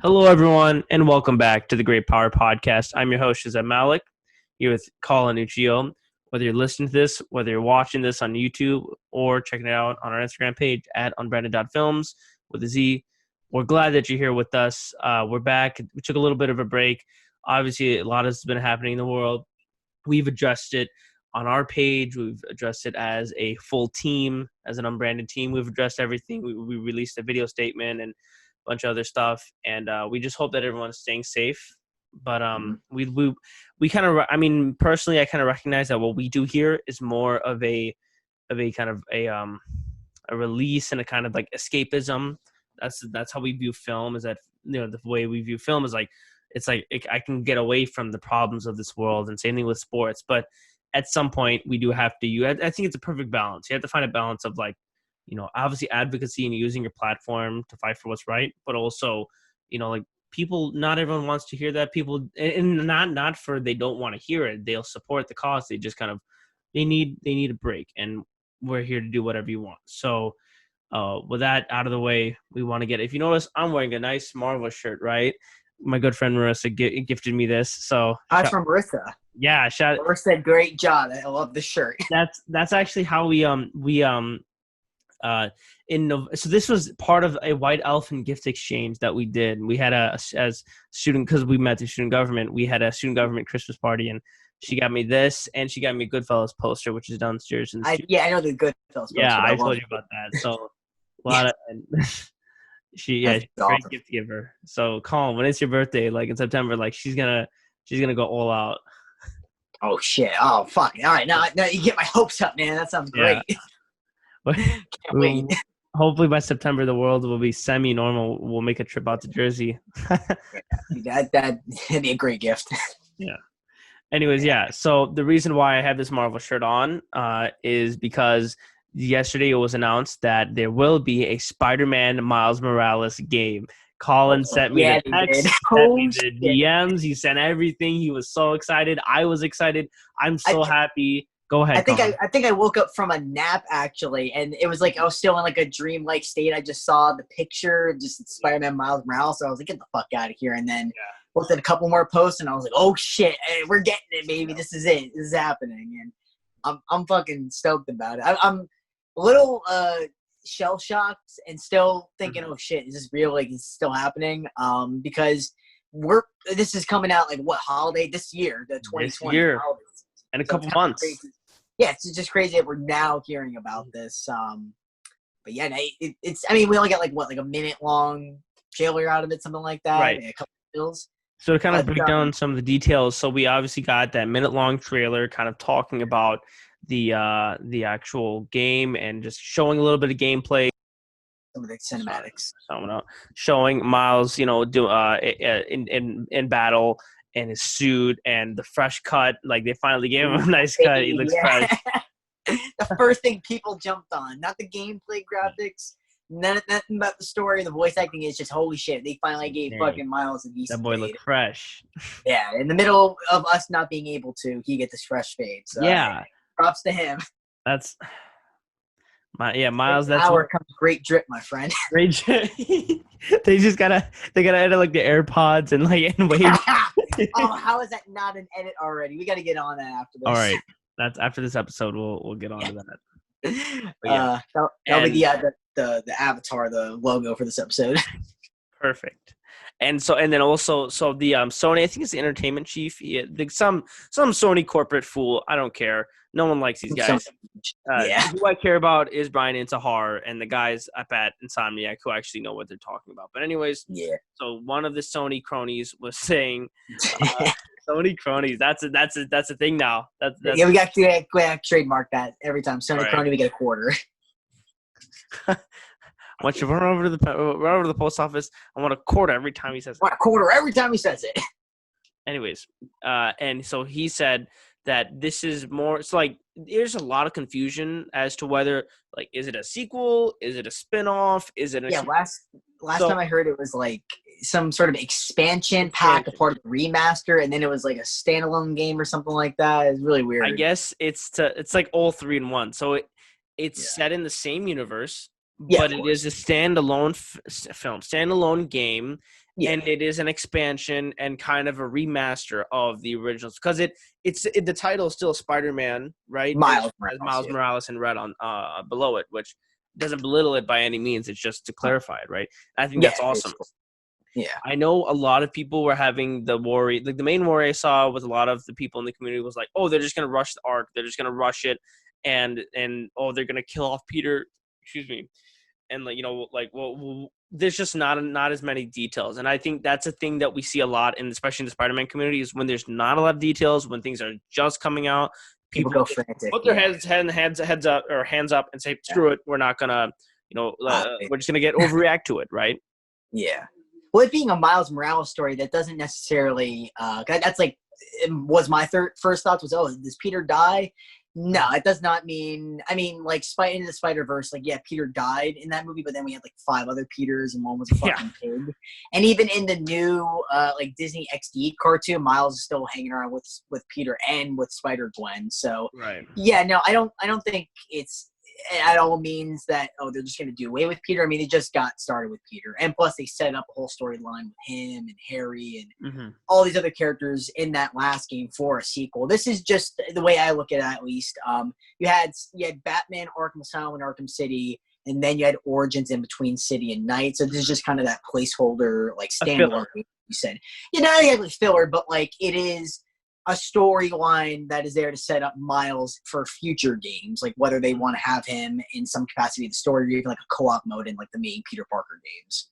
Hello, everyone, and welcome back to the Great Power Podcast. I'm your host, Shahzeb Malik, here with Collin and Shahzeb. Whether you're listening to this, whether you're watching this on YouTube or checking it out on our Instagram page at unbranded.films with a Z, we're glad that you're here with us. We're back. We took a little bit of a break. Obviously, a lot has been happening in the world. We've adjusted on our page. We've addressed it as a full team, as an unbranded team. We've addressed everything. We released a video statement and bunch of other stuff, and we just hope that everyone's staying safe. But we kind of, I mean, personally, I kind of recognize that what we do here is more of a kind of a release and a kind of like escapism. That's how we view film. Is that, you know, the way we view film is like I can get away from the problems of this world, and same thing with sports. But at some point, we do have to. I think it's a perfect balance. You have to find a balance of, like, you know, obviously advocacy and using your platform to fight for what's right, but also, you know, like, people, not everyone wants to hear that. People, and not for they don't want to hear it. They'll support the cause. They just kind of, they need a break, and we're here to do whatever you want. So with that out of the way, we want to get, if you notice, I'm wearing a nice Marvel shirt, right? My good friend Marissa gifted me this. So Hi from Marissa. Yeah, Marissa, great job. I love the shirt. That's actually how so this was part of a white elephant gift exchange that we did. We had as student, because we met the student government, we had a student government Christmas party, and she got me this, and she got me a Goodfellas poster, which is downstairs in the studio. I know the Goodfellas poster. Yeah, I told you about that. So a lot of she's a great gift giver. So Colin, when it's your birthday, like in September, like she's gonna go all out. Oh shit! Oh fuck! All right, now you get my hopes up, man. That sounds great. Yeah. Can't wait. Hopefully by September the world will be semi-normal. We'll make a trip out to Jersey. That'd be a great gift. Yeah. Anyways, yeah. So the reason why I have this Marvel shirt on is because yesterday it was announced that there will be a Spider-Man Miles Morales game. Colin sent me the text, sent me the DMs. He sent everything. He was so excited. I was excited. I'm so happy. Go ahead. I think I woke up from a nap, actually, and it was like I was still in like a dreamlike state. I just saw the picture, just Spider-Man Miles Morales. So I was like, get the fuck out of here. And then looked at a couple more posts, and I was like, oh shit, hey, we're getting it, baby. This is it. This is happening. And I'm fucking stoked about it. I'm a little shell shocked and still thinking, oh shit, is this real? Like, it's still happening? Because this is coming out like what holiday this year? The 2020 year. holiday. In a couple months. Crazy. Yeah, it's just crazy that we're now hearing about this. But yeah, it's. I mean, we only got like a minute long trailer out of it, something like that. Right. A couple of stills. So to kind of break down some of the details, so we obviously got that minute long trailer, kind of talking about the actual game and just showing a little bit of gameplay. Some of the cinematics. Showing Miles, you know, in battle, and his suit and the fresh cut. Like, they finally gave him a nice cut. He looks fresh. The first thing people jumped on, not the gameplay graphics, nothing about the story. The voice acting is just holy shit. They finally gave fucking Miles a decent That boy looked fresh. Yeah, in the middle of us not being able to, he get this fresh fade. So yeah, props to him. That's Miles. That's power comes great drip, my friend. Great drip. They gotta edit like the AirPods and wait. Oh, how is that not an edit already? We got to get on that after this. All right, that's after this episode. We'll get on to that. That'll be the avatar, the logo for this episode. Perfect. And then also the Sony, I think it's the entertainment chief. Some Sony corporate fool. I don't care. No one likes these guys. Who I care about is Brian Intihar and the guys up at Insomniac who actually know what they're talking about. But anyways, so one of the Sony cronies was saying, Sony cronies. That's a thing now. That's we got to trademark that every time. Sony crony, we get a quarter. I want you to run over to the post office. I want a quarter every time he says it. I want a quarter every time he says it. Anyways, and so he said that this is more. It's like there's a lot of confusion as to whether, like, is it a sequel? Is it a spinoff? Is it last time I heard it was like some sort of expansion pack, a part of the remaster, and then it was like a standalone game or something like that. It's really weird. I guess it's like all three in one. So it's set in the same universe. Yeah, but it is a standalone film, standalone game, yeah. and it is an expansion and kind of a remaster of the originals because the title is still Spider-Man, right? And Miles it has Morales. Miles Yeah. Morales in red on below it, which doesn't belittle it by any means. It's just to clarify it, right? I think that's awesome. Basically. Yeah. I know a lot of people were having the worry. Like the main worry I saw with a lot of the people in the community was like, oh, they're just gonna rush the arc. They're just gonna rush it, and oh, they're gonna kill off Peter. Excuse me, and like well, there's just not as many details, and I think that's a thing that we see a lot, and especially in the Spider-Man community, is when there's not a lot of details, when things are just coming out, People go frantic. put their heads up or hands up and say, screw it, we're not gonna, we're just gonna get overreact to it, right? Yeah. Well, it being a Miles Morales story, that doesn't necessarily that's like was my first thoughts was, oh, does Peter die? No, it does not mean. I mean, like Into the Spider-Verse, like yeah, Peter died in that movie, but then we had like 5 other Peters, and one was a fucking pig. And even in the new like Disney XD cartoon, Miles is still hanging around with Peter and with Spider-Gwen. So right. Yeah, no, I don't think it's at all means that, oh, they're just going to do away with Peter. I mean, they just got started with Peter. And plus, they set up a whole storyline with him and Harry and all these other characters in that last game for a sequel. This is just the way I look at it, at least. You had Batman, Arkham Asylum, and Arkham City, and then you had Origins in between City and Night. So this is just kind of that placeholder, like, standalone, you said. Yeah, not exactly filler, but, like, it is a storyline that is there to set up Miles for future games, like whether they want to have him in some capacity of the story or even like a co-op mode in like the main Peter Parker games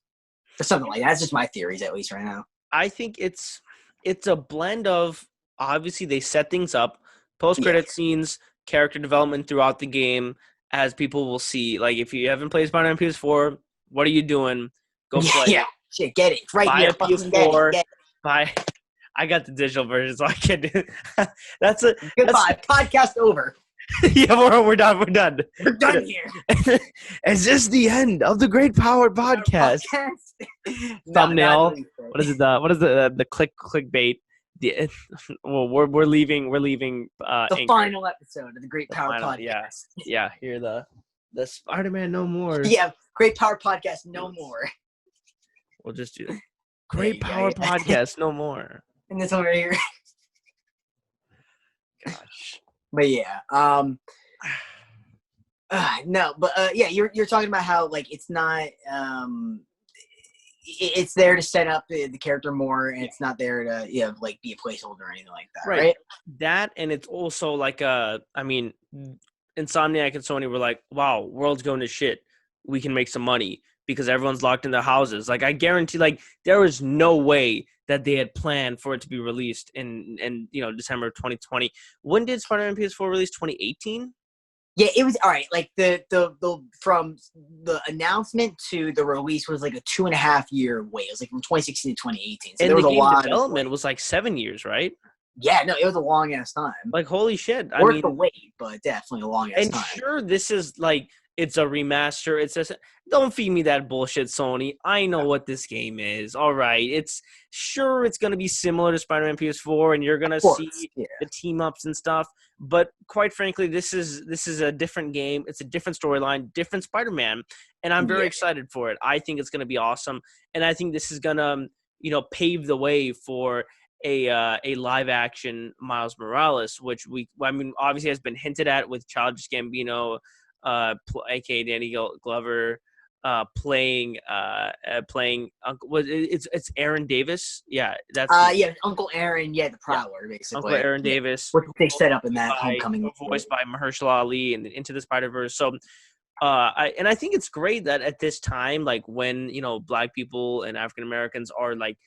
or something like that. That's just my theories, at least right now. I think it's a blend of, obviously they set things up, post-credit scenes, character development throughout the game, as people will see. Like if you haven't played Spider-Man PS4, what are you doing? Go play. Yeah, shit, get it right buy here. A PS4. Buy. I got the digital version, so I can do. That's a goodbye. Podcast over. Yeah, we're done. We're done. We're done here. Is this the end of the Great Power Podcast? Thumbnail. What is it? What is the clickbait? We're leaving. The Anchor. final episode of the Great Power Podcast. Yeah. Here the Spider-Man no more. Yeah, Great Power Podcast no more. We'll just do Great Power Podcast no more. And this one right here. Gosh. But yeah, no, but yeah, you're talking about how like it's not it's there to set up the character more, and it's not there to like be a placeholder or anything like that, right? That, and it's also like I mean, Insomniac and Sony were like, wow, world's going to shit. We can make some money because everyone's locked in their houses. Like I guarantee, like there was no way that they had planned for it to be released in December of 2020. When did Spider-Man PS4 release? 2018? Yeah, it was all right. Like the from the announcement to the release was like a 2.5 year wait. It was like from 2016 to 2018. So and there was the a game lot development was like 7 years, right? Yeah, no, it was a long ass time. Like holy shit! Worth the wait, but definitely a long ass time. And sure, this is like it's a remaster. It's just don't feed me that bullshit, Sony. I know what this game is. All right, it's gonna be similar to Spider-Man PS4, and you're gonna see the team ups and stuff. But quite frankly, this is a different game. It's a different storyline, different Spider-Man, and I'm very excited for it. I think it's gonna be awesome, and I think this is gonna pave the way for a live action Miles Morales, which obviously has been hinted at with Childish Gambino, aka Danny Glover, playing Uncle. It's Aaron Davis. Yeah, that's Uncle Aaron. Yeah, the Prowler, basically. Uncle Aaron Davis, which they set up in that Homecoming, voiced by Mahershala Ali and Into the Spider-Verse. So. I think it's great that at this time, like when Black people and African Americans are like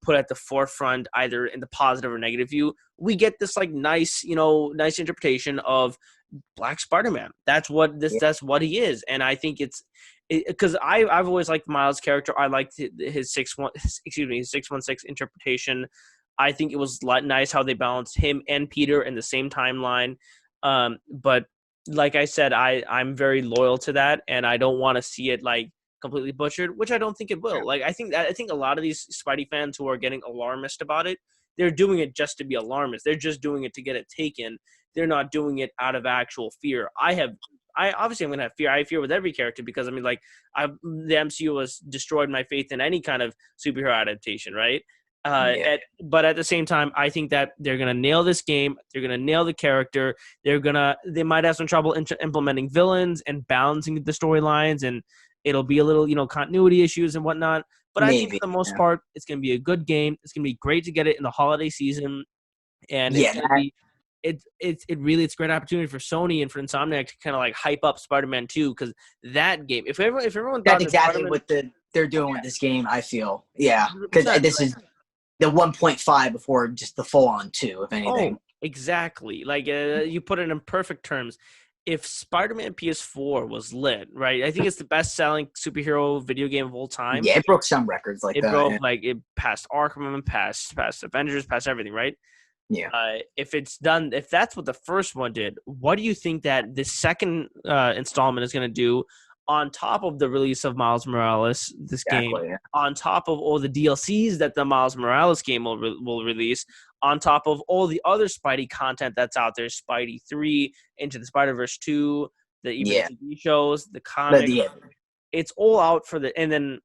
put at the forefront, either in the positive or negative view, we get this like nice interpretation of Black Spider-Man. That's what what he is, and I think it's because I've always liked Miles' character. I liked his 616 interpretation. I think it was nice how they balanced him and Peter in the same timeline. But like I said, I'm very loyal to that, and I don't want to see it like completely butchered, which I don't think it will. Like I think a lot of these Spidey fans who are getting alarmist about it, they're doing it just to be alarmist. They're just doing it to get it taken. They're not doing it out of actual fear. I I'm gonna have fear. I have fear with every character because I mean, like, the MCU has destroyed my faith in any kind of superhero adaptation, right? But at the same time, I think that they're gonna nail this game. They're gonna nail the character. They might have some trouble implementing villains and balancing the storylines, and it'll be a little, continuity issues and whatnot. But I think for the most part, it's gonna be a good game. It's gonna be great to get it in the holiday season, and it's gonna be. It's a great opportunity for Sony and for Insomniac to kind of like hype up Spider-Man 2, because that game, if everyone thought that's exactly what they're doing with this game, I feel. Yeah, because this is the 1.5 before just the full-on 2, if anything. Oh, exactly. Like, you put it in perfect terms. If Spider-Man PS4 was lit, right? I think it's the best-selling superhero video game of all time. Yeah, it broke some records like that. It broke, like, it passed Arkham, passed Avengers, passed everything, right? Yeah. If that's what the first one did, what do you think that the second installment is going to do on top of the release of Miles Morales, game, on top of all the DLCs that the Miles Morales game will release, on top of all the other Spidey content that's out there, Spidey 3, Into the Spider-Verse 2, the TV shows, the comics, it's all out for the, and then,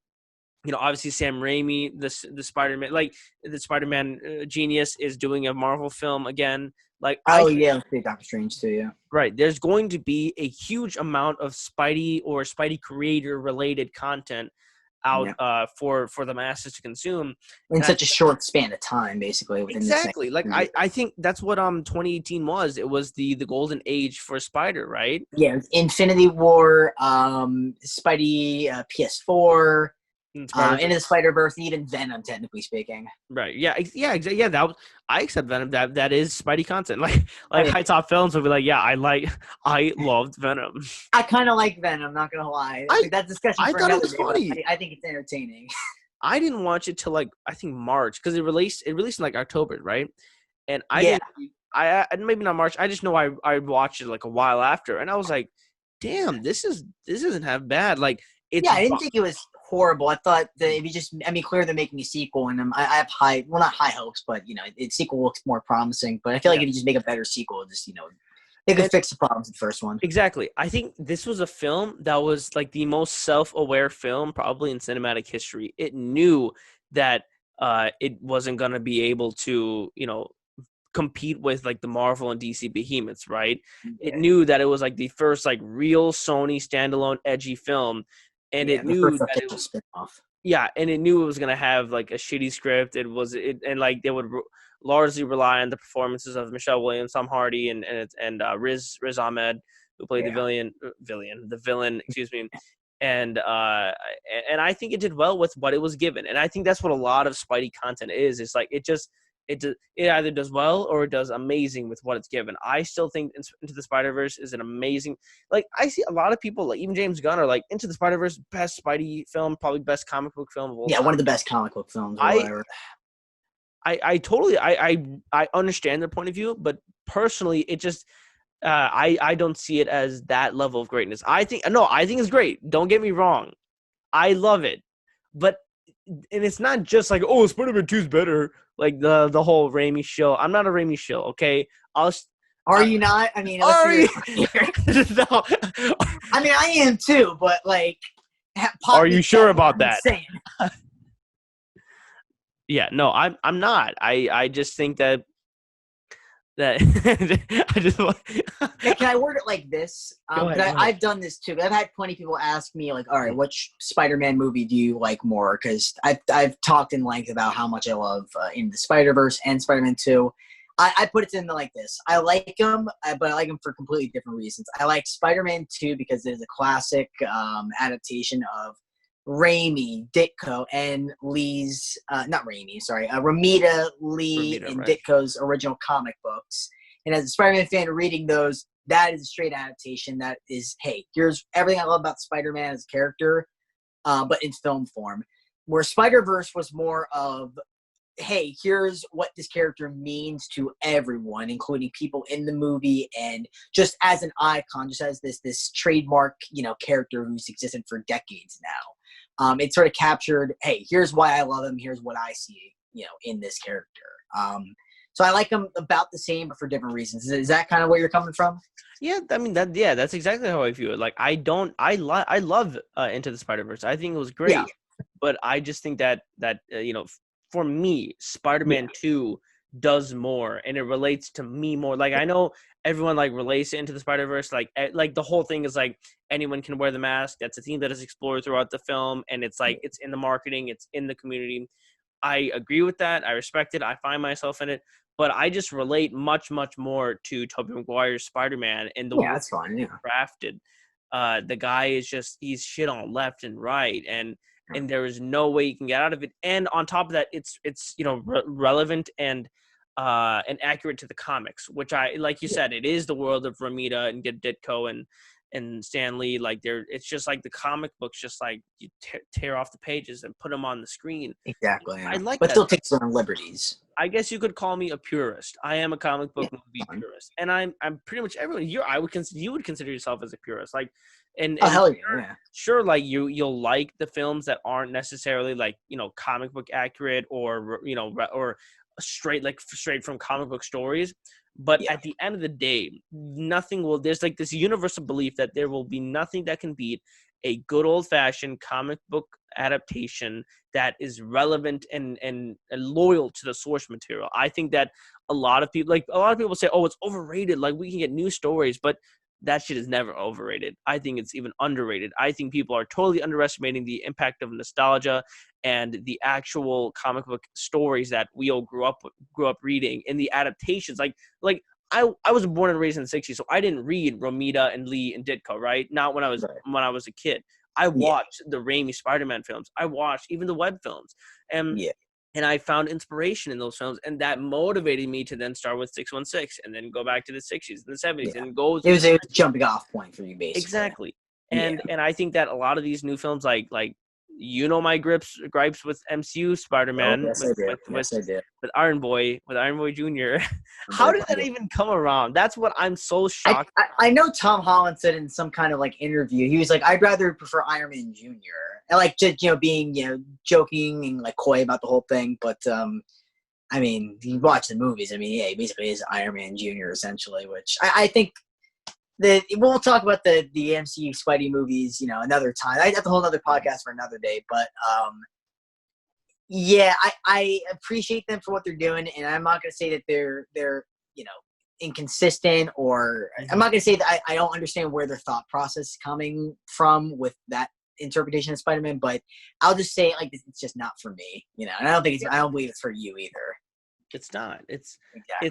obviously Sam Raimi, the Spider-Man, like the Spider-Man genius, is doing a Marvel film again. Like, let's see Doctor Strange too, yeah. Right. There's going to be a huge amount of Spidey or Spidey creator related content out for the masses to consume in such a short span of time, basically. Exactly. Like, I think that's what 2018 was. It was the golden age for Spider, right? Yeah, it was Infinity War, Spidey, PS4. Into the Spider-Verse, even Venom, technically speaking. Right. Yeah. Exactly. Yeah. I accept Venom. That is Spidey content. Like High Top Films will be like, yeah, I loved Venom. I kind of like Venom. Not gonna lie. That discussion. I thought it was funny. I think it's entertaining. I didn't watch it till like I think March, because it released in like October, right? And I maybe not March. I just know I watched it like a while after, and I was like, damn, this isn't half bad. Like, I didn't think it was horrible. I thought that if you just, clearly they're making a sequel, and I have not high hopes, but its sequel looks more promising. But I feel like if you just make a better sequel, just they could fix the problems of the first one. Exactly. I think this was a film that was like the most self-aware film probably in cinematic history. It knew that it wasn't gonna be able to, compete with like the Marvel and DC behemoths, right? Yeah. It knew that it was like the first like real Sony standalone edgy film. And it knew that it was spin-off. Yeah, and it knew it was gonna have like a shitty script. And like they would largely rely on the performances of Michelle Williams, Tom Hardy, and Riz Ahmed, who played the villain. Excuse me. And I think it did well with what it was given. And I think that's what a lot of Spidey content is. It's like it either does well or it does amazing with what it's given. I still think Into the Spider-Verse is an amazing, like, I see a lot of people, like even James Gunn, are like, Into the Spider-Verse, best Spidey film, probably best comic book film of all time. One of the best comic book films. I totally understand their point of view, but personally, it just I don't see it as that level of greatness. I think it's great. Don't get me wrong, I love it, but. And it's not just like, oh, Spider-Man 2 is better. Like the whole Raimi show. I'm not a Raimi show, okay? Are you not? I mean, are you? No. I mean, I am too, but like, are you sure about that? Yeah, no, I'm not. I just think that I just can I word it like this? Go ahead. I've done this too. I've had plenty of people ask me, like, all right, which Spider-Man movie do you like more? Because I've talked in length about how much I love In the Spider-Verse and Spider-Man 2. I put it in like this. I like them, but I like them for completely different reasons. I like Spider-Man 2 because it is a classic adaptation of Raimi, Ditko, and Lee's Romita, Lee, and Ditko's original comic books. And as a Spider-Man fan reading those, that is a straight adaptation. That is, hey, here's everything I love about Spider-Man as a character, but in film form. Where Spider-Verse was more of, hey, here's what this character means to everyone, including people in the movie, and just as an icon, just as this trademark, character who's existed for decades now. It sort of captured, hey, here's why I love him. Here's what I see, in this character. So I like them about the same, but for different reasons. Is that kind of where you're coming from? Yeah, I mean that's exactly how I view it. Like I love Into the Spider-Verse. I think it was Yeah. great, but I just think that for me, Spider-Man 2 does more, and it relates to me more. Like I know everyone like relates to Into the Spider-Verse, like the whole thing is like anyone can wear the mask. That's a theme that is explored throughout the film, and it's like it's in the marketing, it's in the community. I agree with that. I respect it. I find myself in it. But I just relate much, much more to Tobey Maguire's Spider-Man and the way that's fine. it's crafted. The guy is he's shit on left and right, and there is no way you can get out of it. And on top of that, it's relevant and accurate to the comics, which I like you said, it is the world of Romita and Ditko and Stan Lee. Like it's just like the comic books, just like you tear off the pages and put them on the screen. Exactly. Yeah. I like but that. Still takes their own liberties. I guess you could call me a purist. I am a comic book movie purist, and I'm pretty much everyone. You would consider yourself as a purist, like, and hell yeah. Sure, like you'll like the films that aren't necessarily like comic book accurate or or straight from comic book stories. But at the end of the day, there's like this universal belief that there will be nothing that can beat a good old-fashioned comic book adaptation that is relevant and loyal to the source material. I think that a lot of people say, oh, it's overrated, like we can get new stories, but that shit is never overrated. I think it's even underrated. I think people are totally underestimating the impact of nostalgia and the actual comic book stories that we all grew up reading, and the adaptations. Like I was born and raised in the 60s, so I didn't read Romita and Lee and Ditko, right? Not when I was a kid. I watched the Raimi Spider-Man films. I watched even the web films. And I found inspiration in those films, and that motivated me to then start with 616 and then go back to the 60s and the 70s and goes. It was a jumping off point for you, basically. Exactly. And I think that a lot of these new films, like my gripes with MCU Spider-Man, with Iron Boy Jr. How did that even come around? That's what I'm so shocked. I know Tom Holland said in some kind of like interview, he was like, I'd rather prefer Iron Man Jr. And like just being joking and like coy about the whole thing, but I mean, you watch the movies. I mean, he basically is Iron Man Jr. essentially, which I think. We'll talk about the MCU Spidey movies, another time. That's a whole other podcast for another day. But I appreciate them for what they're doing, and I'm not going to say that they're inconsistent, or I'm not going to say that I don't understand where their thought process is coming from with that interpretation of Spider-Man. But I'll just say like it's just not for me, and I don't believe it's for you either. It's not. It's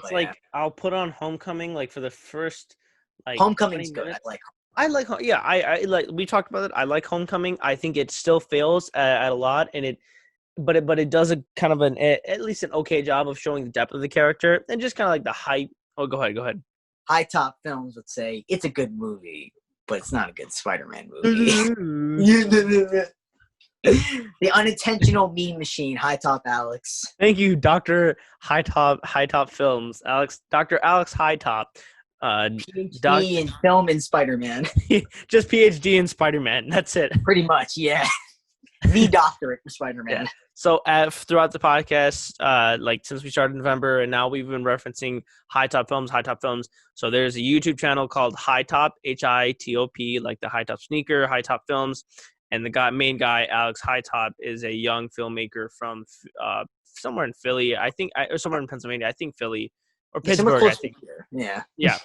like I'll put on Homecoming like for the first. Like Homecoming's good. I like we talked about it. I like Homecoming. I think it still fails at a lot, and but it does a kind of at least an okay job of showing the depth of the character and just kind of like the hype. Oh, go ahead. High Top Films would say it's a good movie, but it's not a good Spider-Man movie. The unintentional meme machine, High Top Alex. Thank you, Dr. High Top Films, Dr. Alex High Top. PhD in film and Spider-Man. Just PhD in Spider-Man. That's it. Pretty much, yeah. The doctorate for Spider-Man. Yeah. So throughout the podcast, since we started in November, and now we've been referencing High Top Films. So there's a YouTube channel called High Top, HITOP, like the High Top sneaker, High Top Films. And the main guy, Alex High Top, is a young filmmaker from somewhere in Philly, I think, or somewhere in Pennsylvania. I think Philly. Or Pittsburgh, I think. Yeah.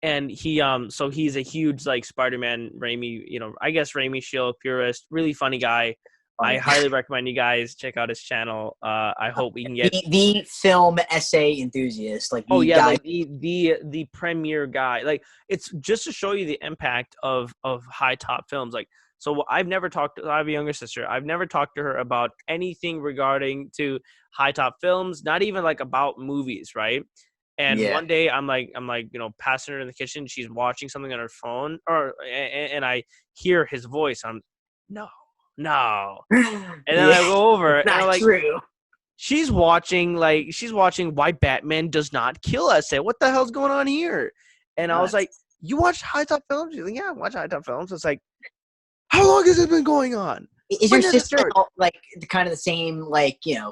And so he's a huge like Spider-Man Raimi, I guess Raimi Shield purist, really funny guy. I highly recommend you guys check out his channel. I hope we can get the film essay enthusiast, like the premier guy. Like it's just to show you the impact of High Top Films. Like so, I have a younger sister. I've never talked to her about anything regarding to High Top Films, not even like about movies, right? And one day I'm like, passing her in the kitchen. She's watching something on her phone, and I hear his voice. I'm no. And then I go over and I'm like, true. She's watching Why Batman Does Not Kill Us. Say, what the hell's going on here? And I was like, you watched High Top Films? She's like, yeah, I watch High Top Films. It's like, how long has it been going on? Is your sister like kind of the same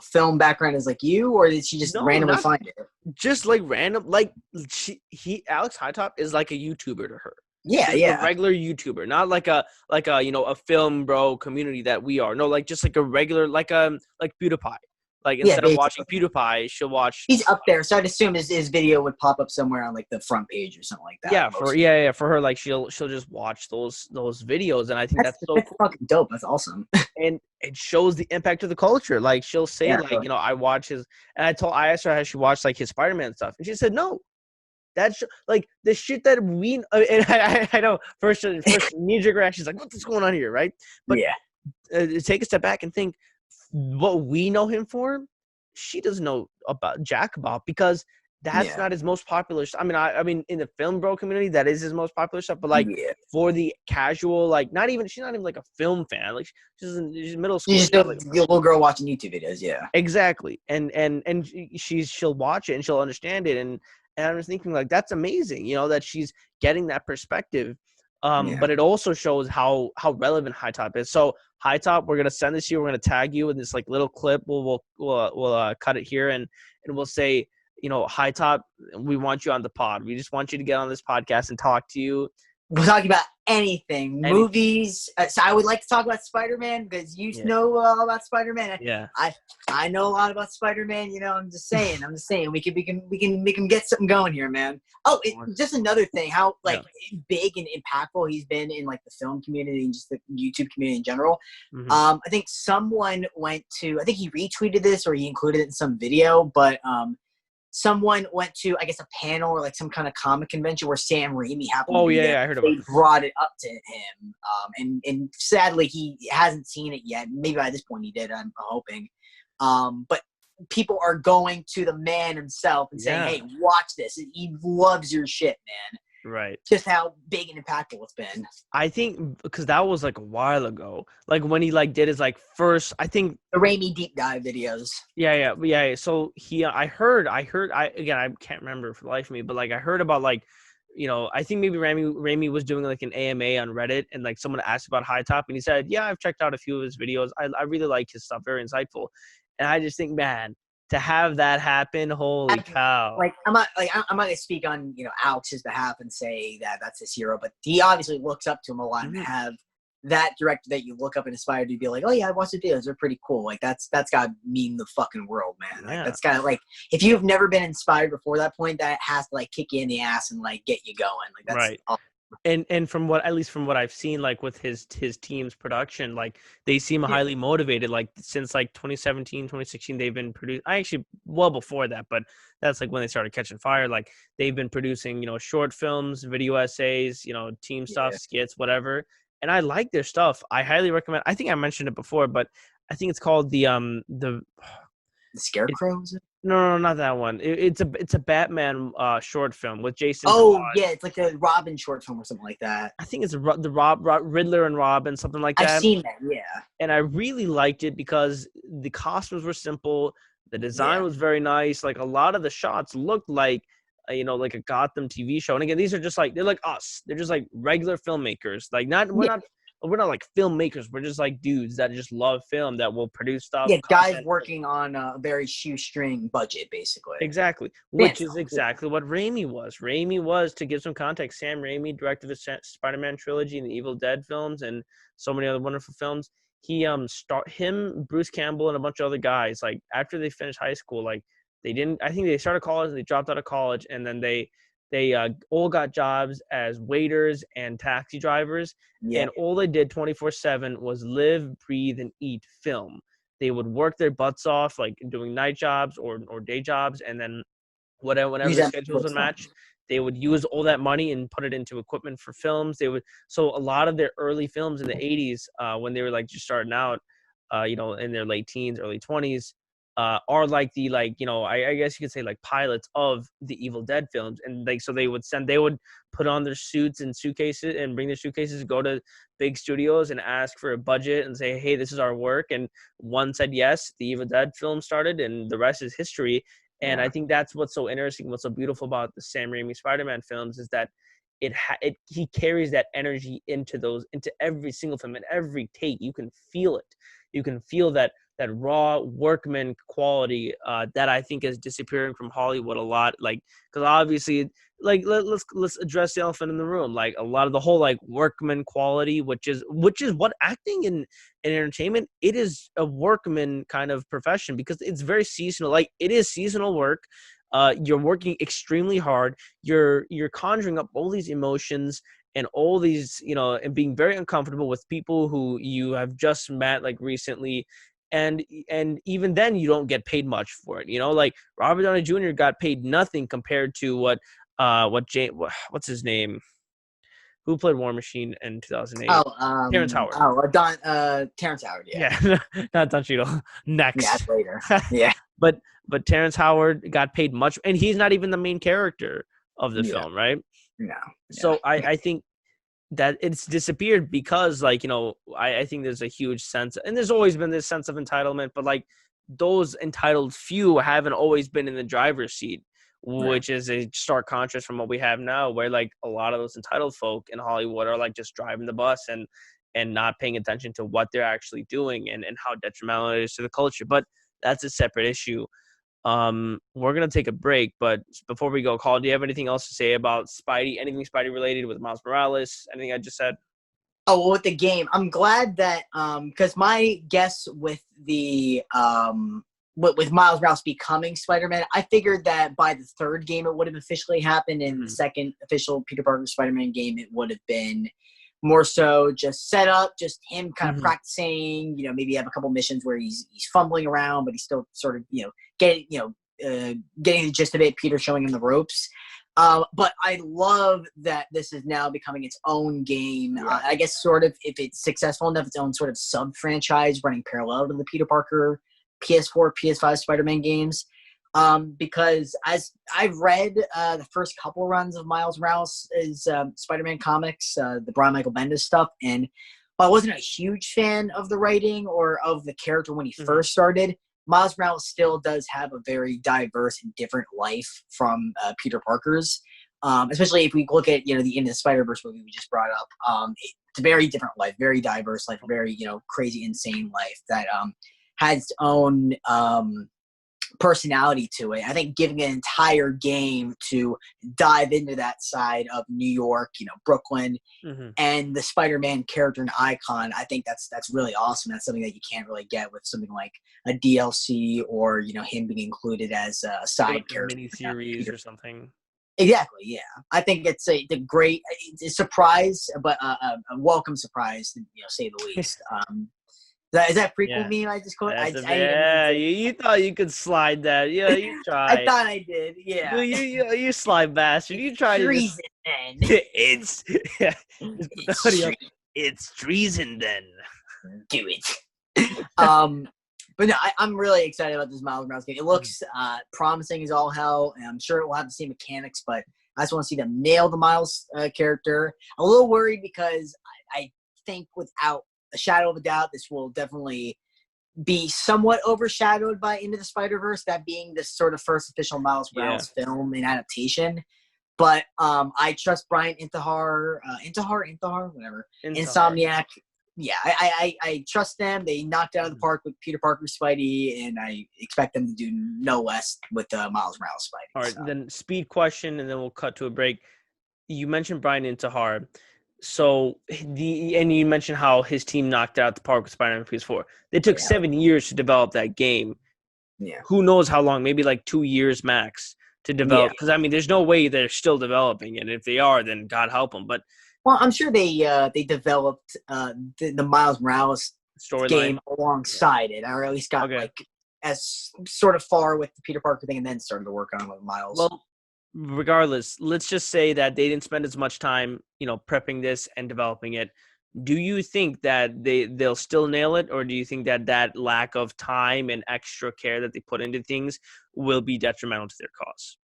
film background as like you, or did she just randomly find it? just like random, like Alex Hightop is like a YouTuber to her. Yeah, Just a yeah. regular YouTuber, not like a a film bro community that we are. No, like just like a regular like PewDiePie. Like Yeah, instead of watching basically. PewDiePie, she'll watch. He's up there, so I'd assume his video would pop up somewhere on like the front page or something like that. For her, like she'll just watch those videos, and I think that's so That's cool. fucking dope. That's awesome. And it shows the impact of the culture. Like she'll say, Yeah, like, really. I watch his, and I asked her how she watched like his Spider-Man stuff, and she said no. That's like the shit that we, and I know first knee-jerk reaction is like, what's going on here, right? But Yeah. Take a step back and think what we know him for. She doesn't know about Jack about, because that's not his most popular. I mean, in the film bro community, that is his most popular stuff. But like for the casual, like she's not even like a film fan. Like she's middle school. She's just a little girl watching YouTube videos. Yeah. Exactly, and she'll watch it and she'll understand it, and I was thinking like that's amazing, that she's getting that perspective. But it also shows how relevant High Top is. So High Top, we're gonna send this to you. We're gonna tag you in this like little clip. We'll cut it here and we'll say, High Top, we want you on the pod. We just want you to get on this podcast and talk to you. We're talking about anything. Movies. So I would like to talk about Spider-Man because you know all about Spider-Man. Yeah. I know a lot about Spider-Man. I'm just saying. We can get something going here, man. Oh, just another thing. How big and impactful he's been in like the film community and just the YouTube community in general. Mm-hmm. I think someone went to. I think he retweeted this or he included it in some video, but someone went to, I guess, a panel or like some kind of comic convention where Sam Raimi happened to be there. I heard about it. They brought it up to him. And sadly, he hasn't seen it yet. Maybe by this point he did, I'm hoping. But people are going to the man himself and saying, hey, watch this. He loves your shit, man. Right. Just how big and impactful it's been. I think because that was like a while ago. Like when he like did his like first, I think the Raimi deep dive videos. Yeah. So I heard I can't remember for the life of me, but like I heard about like, I think maybe Raimi was doing like an AMA on Reddit, and like someone asked about High Top and he said, yeah, I've checked out a few of his videos. I really like his stuff, very insightful. And I just think, man, to have that happen, holy cow! Like I'm not gonna speak on Alex's behalf and say that that's his hero, but he obviously looks up to him a lot, and have that director that you look up and aspire to be like, oh yeah, I watched the videos, they're pretty cool. Like that's gotta mean the fucking world, man. Like that's gotta, like, if you've never been inspired before that point, that has to like kick you in the ass and like get you going. Like that's right. Awesome. And from what I've seen, like with his team's production, like they seem highly motivated. Like since like 2017, 2016, they've been producing. I actually well before that, but that's like when they started catching fire. Like they've been producing, short films, video essays, team stuff, skits, whatever. And I like their stuff. I highly recommend. I think I mentioned it before, but I think it's called the Scarecrow. No, not that one. It's a Batman short film with Jason. Oh yeah, it's like a Robin short film or something like that. I think it's the Riddler and Robin, something like that. I've seen that, yeah. And I really liked it because the costumes were simple, the design was very nice. Like a lot of the shots looked like like a Gotham TV show. And again, these are just like, they're like us. They're just like regular filmmakers. Like we're not like filmmakers. We're just like dudes that just love film, that will produce stuff. Yeah, guys working on a very shoestring budget, basically. Exactly. Which is exactly what Raimi was. Raimi was, to give some context, Sam Raimi directed the Spider-Man trilogy and the Evil Dead films and so many other wonderful films. He Bruce Campbell and a bunch of other guys, like after they finished high school, like I think they started college and they dropped out of college, and then they all got jobs as waiters and taxi drivers, and all they did 24/7 was live, breathe, and eat film. They would work their butts off, like doing night jobs or day jobs, and then whenever the schedules would match, they would use all that money and put it into equipment for films. So a lot of their early films in the 80s, when they were like just starting out, in their late teens, early 20s, are like I guess you could say like pilots of the Evil Dead films. And like, so they would put on their suits and suitcases and bring their suitcases, go to big studios and ask for a budget and say, hey, this is our work. And one said yes, the Evil Dead film started, and the rest is history. And I think that's what's so interesting, what's so beautiful about the Sam Raimi Spider-Man films is that he carries that energy into every single film, and every take. You can feel it. You can feel that that raw workman quality that I think is disappearing from Hollywood a lot. Like, because obviously, like let's address the elephant in the room. Like a lot of the whole like workman quality, which is what acting and entertainment, it is a workman kind of profession because it's very seasonal. Like it is seasonal work. You're working extremely hard. You're conjuring up all these emotions and all these, and being very uncomfortable with people who you have just met like recently. And even then you don't get paid much for it. Like Robert Downey Jr. got paid nothing compared to what's his name? Who played War Machine in 2008? Terrence Howard. Terrence Howard, yeah. Yeah, not Don Cheadle. Next. Yeah, later. Yeah. But Terrence Howard got paid much, and he's not even the main character of the film, right? No. So I think that it's disappeared because, like, I think there's a huge sense, and there's always been this sense of entitlement, but like those entitled few haven't always been in the driver's seat, which is a stark contrast from what we have now, where like a lot of those entitled folk in Hollywood are like just driving the bus and not paying attention to what they're actually doing and how detrimental it is to the culture. But that's a separate issue. We're gonna take a break, but before we go, Colin, do you have anything else to say about Spidey? Anything Spidey related with Miles Morales? Anything I just said? Oh, well, with the game, I'm glad that because my guess with the with Miles Morales becoming Spider-Man, I figured that by the third game it would have officially happened. In the second official Peter Parker Spider-Man game, it would have been more so just set up, just him kind of practicing. Maybe have a couple missions where he's fumbling around, but he's still sort of getting the gist of it. Peter showing him the ropes. But I love that this is now becoming its own game. I guess sort of, if it's successful enough, its own sort of sub-franchise running parallel to the Peter Parker PS4, PS5 Spider-Man games. Because as I've read the first couple runs of Miles Morales' Spider-Man comics, the Brian Michael Bendis stuff, and while I wasn't a huge fan of the writing or of the character when he first started, Miles Morales still does have a very diverse and different life from Peter Parker's. Especially if we look at the Into the Spider-Verse movie we just brought up. It's a very different life, very diverse life, a very crazy, insane life that has its own personality to it. I think giving an entire game to dive into that side of New York, Brooklyn, and the Spider-Man character and icon, I think that's really awesome. That's something that you can't really get with something like a DLC or him being included as a side character, mini series or something. Exactly, yeah. I think it's a great surprise, but a welcome surprise, to say the least. Is that prequel meme I just quoted? You thought you could slide that. Yeah, you tried. I thought I did. Yeah. You slide bastard. You tried treason, then. It's treason. It's treason then. Do it. But no, I'm really excited about this Miles Morales game. It looks promising as all hell, and I'm sure it will have the same mechanics, but I just want to see them nail the Miles character. A little worried because I think without a shadow of a doubt, this will definitely be somewhat overshadowed by Into the Spider-Verse, that being the sort of first official Miles Morales film and adaptation. But I trust Brian Intihar, whatever, Insomniac. Yeah, I trust them. They knocked it out of the park with Peter Parker Spidey, and I expect them to do no less with Miles Morales Spidey. All right, then speed question, and then we'll cut to a break. You mentioned Brian Intihar. So and you mentioned how his team knocked out the park with Spider-Man PS4. They took 7 years to develop that game. Yeah. Who knows how long? Maybe like 2 years max to develop. Because there's no way they're still developing it. If they are, then God help them. But I'm sure they developed the Miles Morales storyline game alongside it, or at least got like as sort of far with the Peter Parker thing, and then started to work on it with Miles. Well, regardless, let's just say that they didn't spend as much time, prepping this and developing it. Do you think that they'll still nail it, or do you think that lack of time and extra care that they put into things will be detrimental to their cause?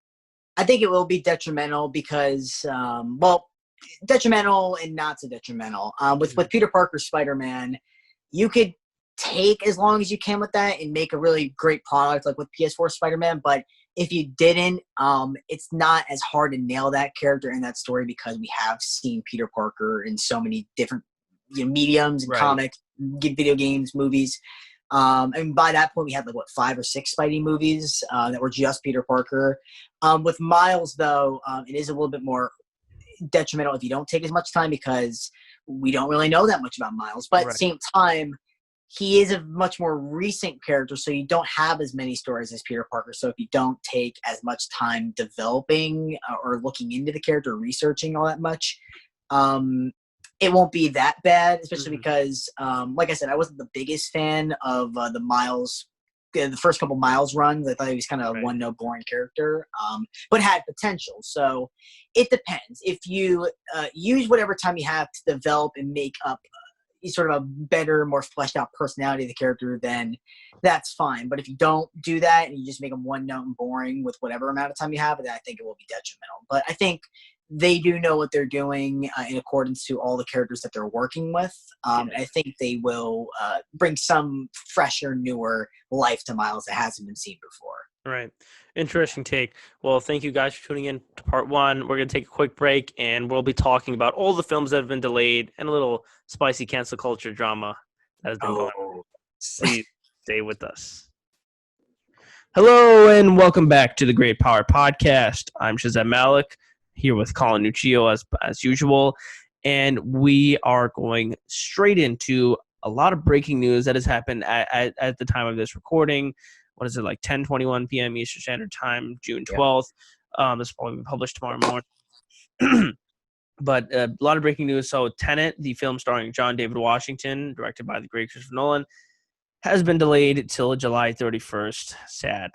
I think it will be detrimental because, detrimental and not so detrimental. With Peter Parker Spider-Man, you could take as long as you can with that and make a really great product like with PS4 Spider-Man, but if you didn't, it's not as hard to nail that character and that story because we have seen Peter Parker in so many different mediums and comics, video games, movies. And by that point, we had like 5 or 6 Spidey movies that were just Peter Parker. With Miles, though, it is a little bit more detrimental if you don't take as much time because we don't really know that much about Miles. But at the same time, he is a much more recent character, so you don't have as many stories as Peter Parker. So if you don't take as much time developing or looking into the character, researching all that much, it won't be that bad, especially because, like I said, I wasn't the biggest fan of the Miles, the first couple Miles runs. I thought he was kind of a one-note boring character, but had potential. So it depends. If you use whatever time you have to develop and make up sort of a better, more fleshed out personality of the character, then that's fine. But if you don't do that and you just make them one note and boring with whatever amount of time you have, then I think it will be detrimental. But I think they do know what they're doing in accordance to all the characters that they're working with. I think they will bring some fresher, newer life to Miles that hasn't been seen before. Right. Interesting take. Well, thank you guys for tuning in to part 1. We're going to take a quick break, and we'll be talking about all the films that have been delayed and a little spicy cancel culture drama that has been going on. Please stay with us. Hello, and welcome back to the Great Power Podcast. I'm Shahzeb Malik, here with Collin and Shahzeb as usual, and we are going straight into a lot of breaking news that has happened at the time of this recording. What is it, like 10:21 p.m. Eastern Standard Time, June 12th. This will probably be published tomorrow morning. But a lot of breaking news. So Tenet, the film starring John David Washington, directed by the great Christopher Nolan, has been delayed till July 31st. Sad.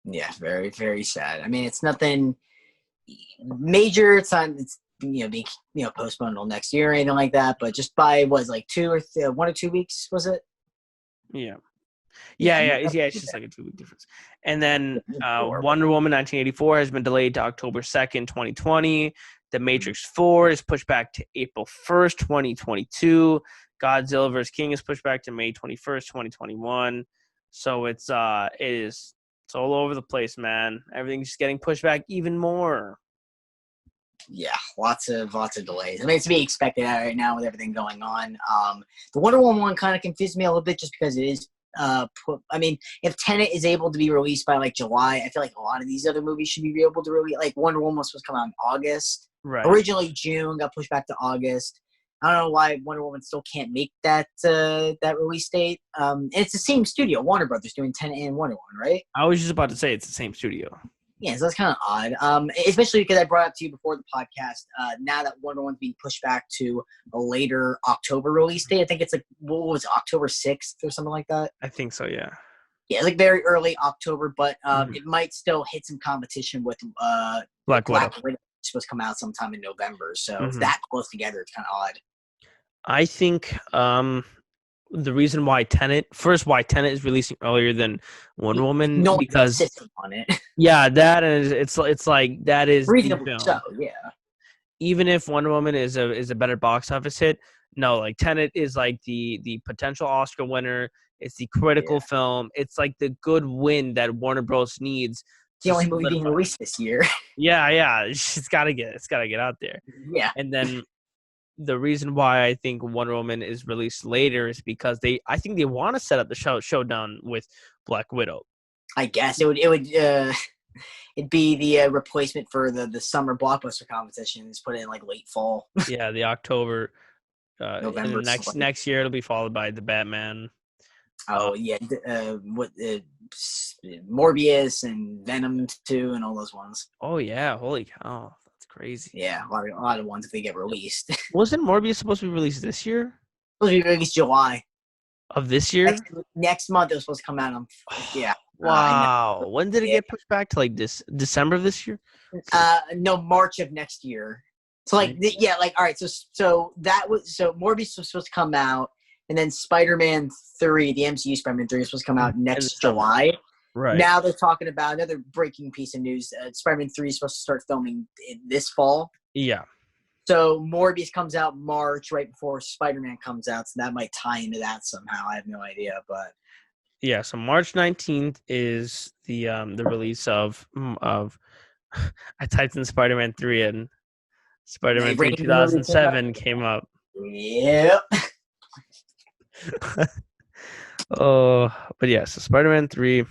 Yeah, very, very sad. I mean, it's nothing major. It's not, it's, being, postponed until next year or anything like that. But just by, 1 or 2 weeks, was it? Yeah. It's just like a 2-week difference. And then Wonder Woman 1984 has been delayed to October 2nd, 2020. The Matrix 4 is pushed back to April 1st, 2022. Godzilla vs. King is pushed back to May 21st, 2021. So it's all over the place, man. Everything's just getting pushed back even more. Yeah, lots of delays. I mean, it's to be expected right now with everything going on. The Wonder Woman one kind of confused me a little bit just because it is if Tenet is able to be released by like July, I feel like a lot of these other movies should be able to release. Like Wonder Woman was supposed to come out in August. Right. Originally June, got pushed back to August. I don't know why Wonder Woman still can't make that release date. And it's the same studio, Warner Brothers, doing Tenet and Wonder Woman, right? I was just about to say it's the same studio. Yeah, so that's kind of odd. Especially because I brought up to you before the podcast. Now that Wonder Woman's being pushed back to a later October release date, I think it's like October 6th or something like that. I think so. Yeah. Yeah, it's like very early October, but it might still hit some competition with Black Widow. It's supposed to come out sometime in November, so if that close together, it's kind of odd. I think the reason why Tenet is releasing earlier than Wonder Woman because on it. Yeah, that is it's like that is reasonable. So yeah, even if Wonder Woman is a better box office hit, no, like Tenet is like the potential Oscar winner. It's the critical film. It's like the good win that Warner Bros. Needs. It's the only movie being released this year. Yeah, it's gotta get out there. Yeah, and then. The reason why I think Wonder Woman is released later is because I think they want to set up the showdown with Black Widow. I guess it'd be the replacement for the summer blockbuster competitions. Put it in like late fall. Yeah, the October, November. Next year it'll be followed by the Batman. Oh yeah, Morbius and Venom 2 and all those ones. Oh yeah, holy cow. Crazy. Yeah, a lot of ones if they get released. Wasn't Morbius supposed to be released this year? Supposed to be released July of this year. Next month it was supposed to come out. Yeah. Wow. When did it get pushed back to like this December of this year? No, March of next year. So like all right. So Morbius was supposed to come out, and then Spider-Man 3, the MCU Spider-Man 3, is supposed to come out next July. Right. Now they're talking about another breaking piece of news. Spider-Man 3 is supposed to start filming this fall. Yeah. So Morbius comes out March, right before Spider-Man comes out. So that might tie into that somehow. I have no idea, but yeah. So March 19th is the release of I typed in Spider-Man 3 and Spider-Man 3 2007 came up. Yep. Oh, but yeah, so Spider-Man 3,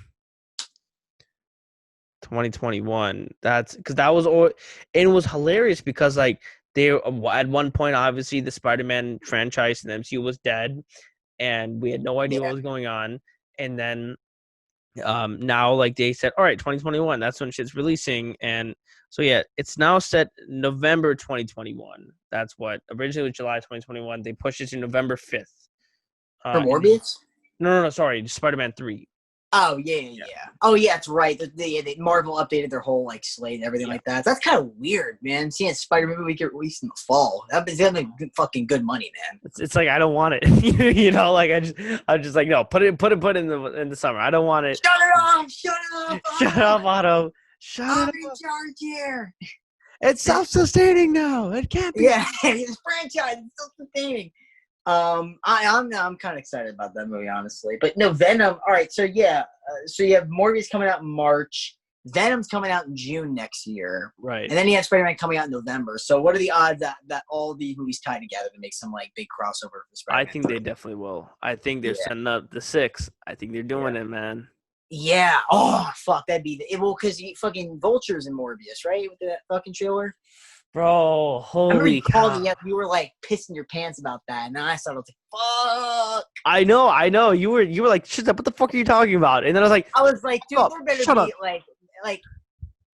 2021. That's because that was all, and it was hilarious because like they at one point obviously the Spider-Man franchise in the MCU was dead, and we had no idea what Yeah. was going on, and then now like they said, all right, 2021, that's when shit's releasing, and so yeah, it's now set November 2021. That's what originally was July 2021. They pushed it to November 5th. For And then, Morbius? no, sorry, Spider-Man 3. Oh yeah. Oh yeah, that's right. The Marvel updated their whole like slate and everything Yeah. like that. That's kind of weird, man. Seeing a Spider-Man movie get released in the fall. That'd be fucking good money, man. It's like I don't want it. You know, like I'm just like, no, put it in the summer. I don't want it. Shut it off! Shut it off! Shut up, Otto. Shut I'm it in up. charge here. It's self-sustaining now. It can't be. Yeah, this franchise is still sustaining. I'm kind of excited about that movie, honestly. But no, Venom. All right, so yeah, so you have Morbius coming out in March. Venom's coming out in June next year, Right. and then you have Spider-Man coming out in November. So what are the odds that all these movies tie together to make some like big crossover for I Spider-Man? think they definitely will. I think they're Yeah. setting up the 6. I think they're doing it, man. Yeah. Oh fuck, that'd be because fucking Vulture's in Morbius, right? With that fucking trailer. Bro, I remember holy you called cow. me up. You were like pissing your pants about that, and I thought I was like, "Fuck!" I know. You were like, shut up. What the fuck are you talking about? And then I was like, I was like, "Dude, up, there better shut be up. like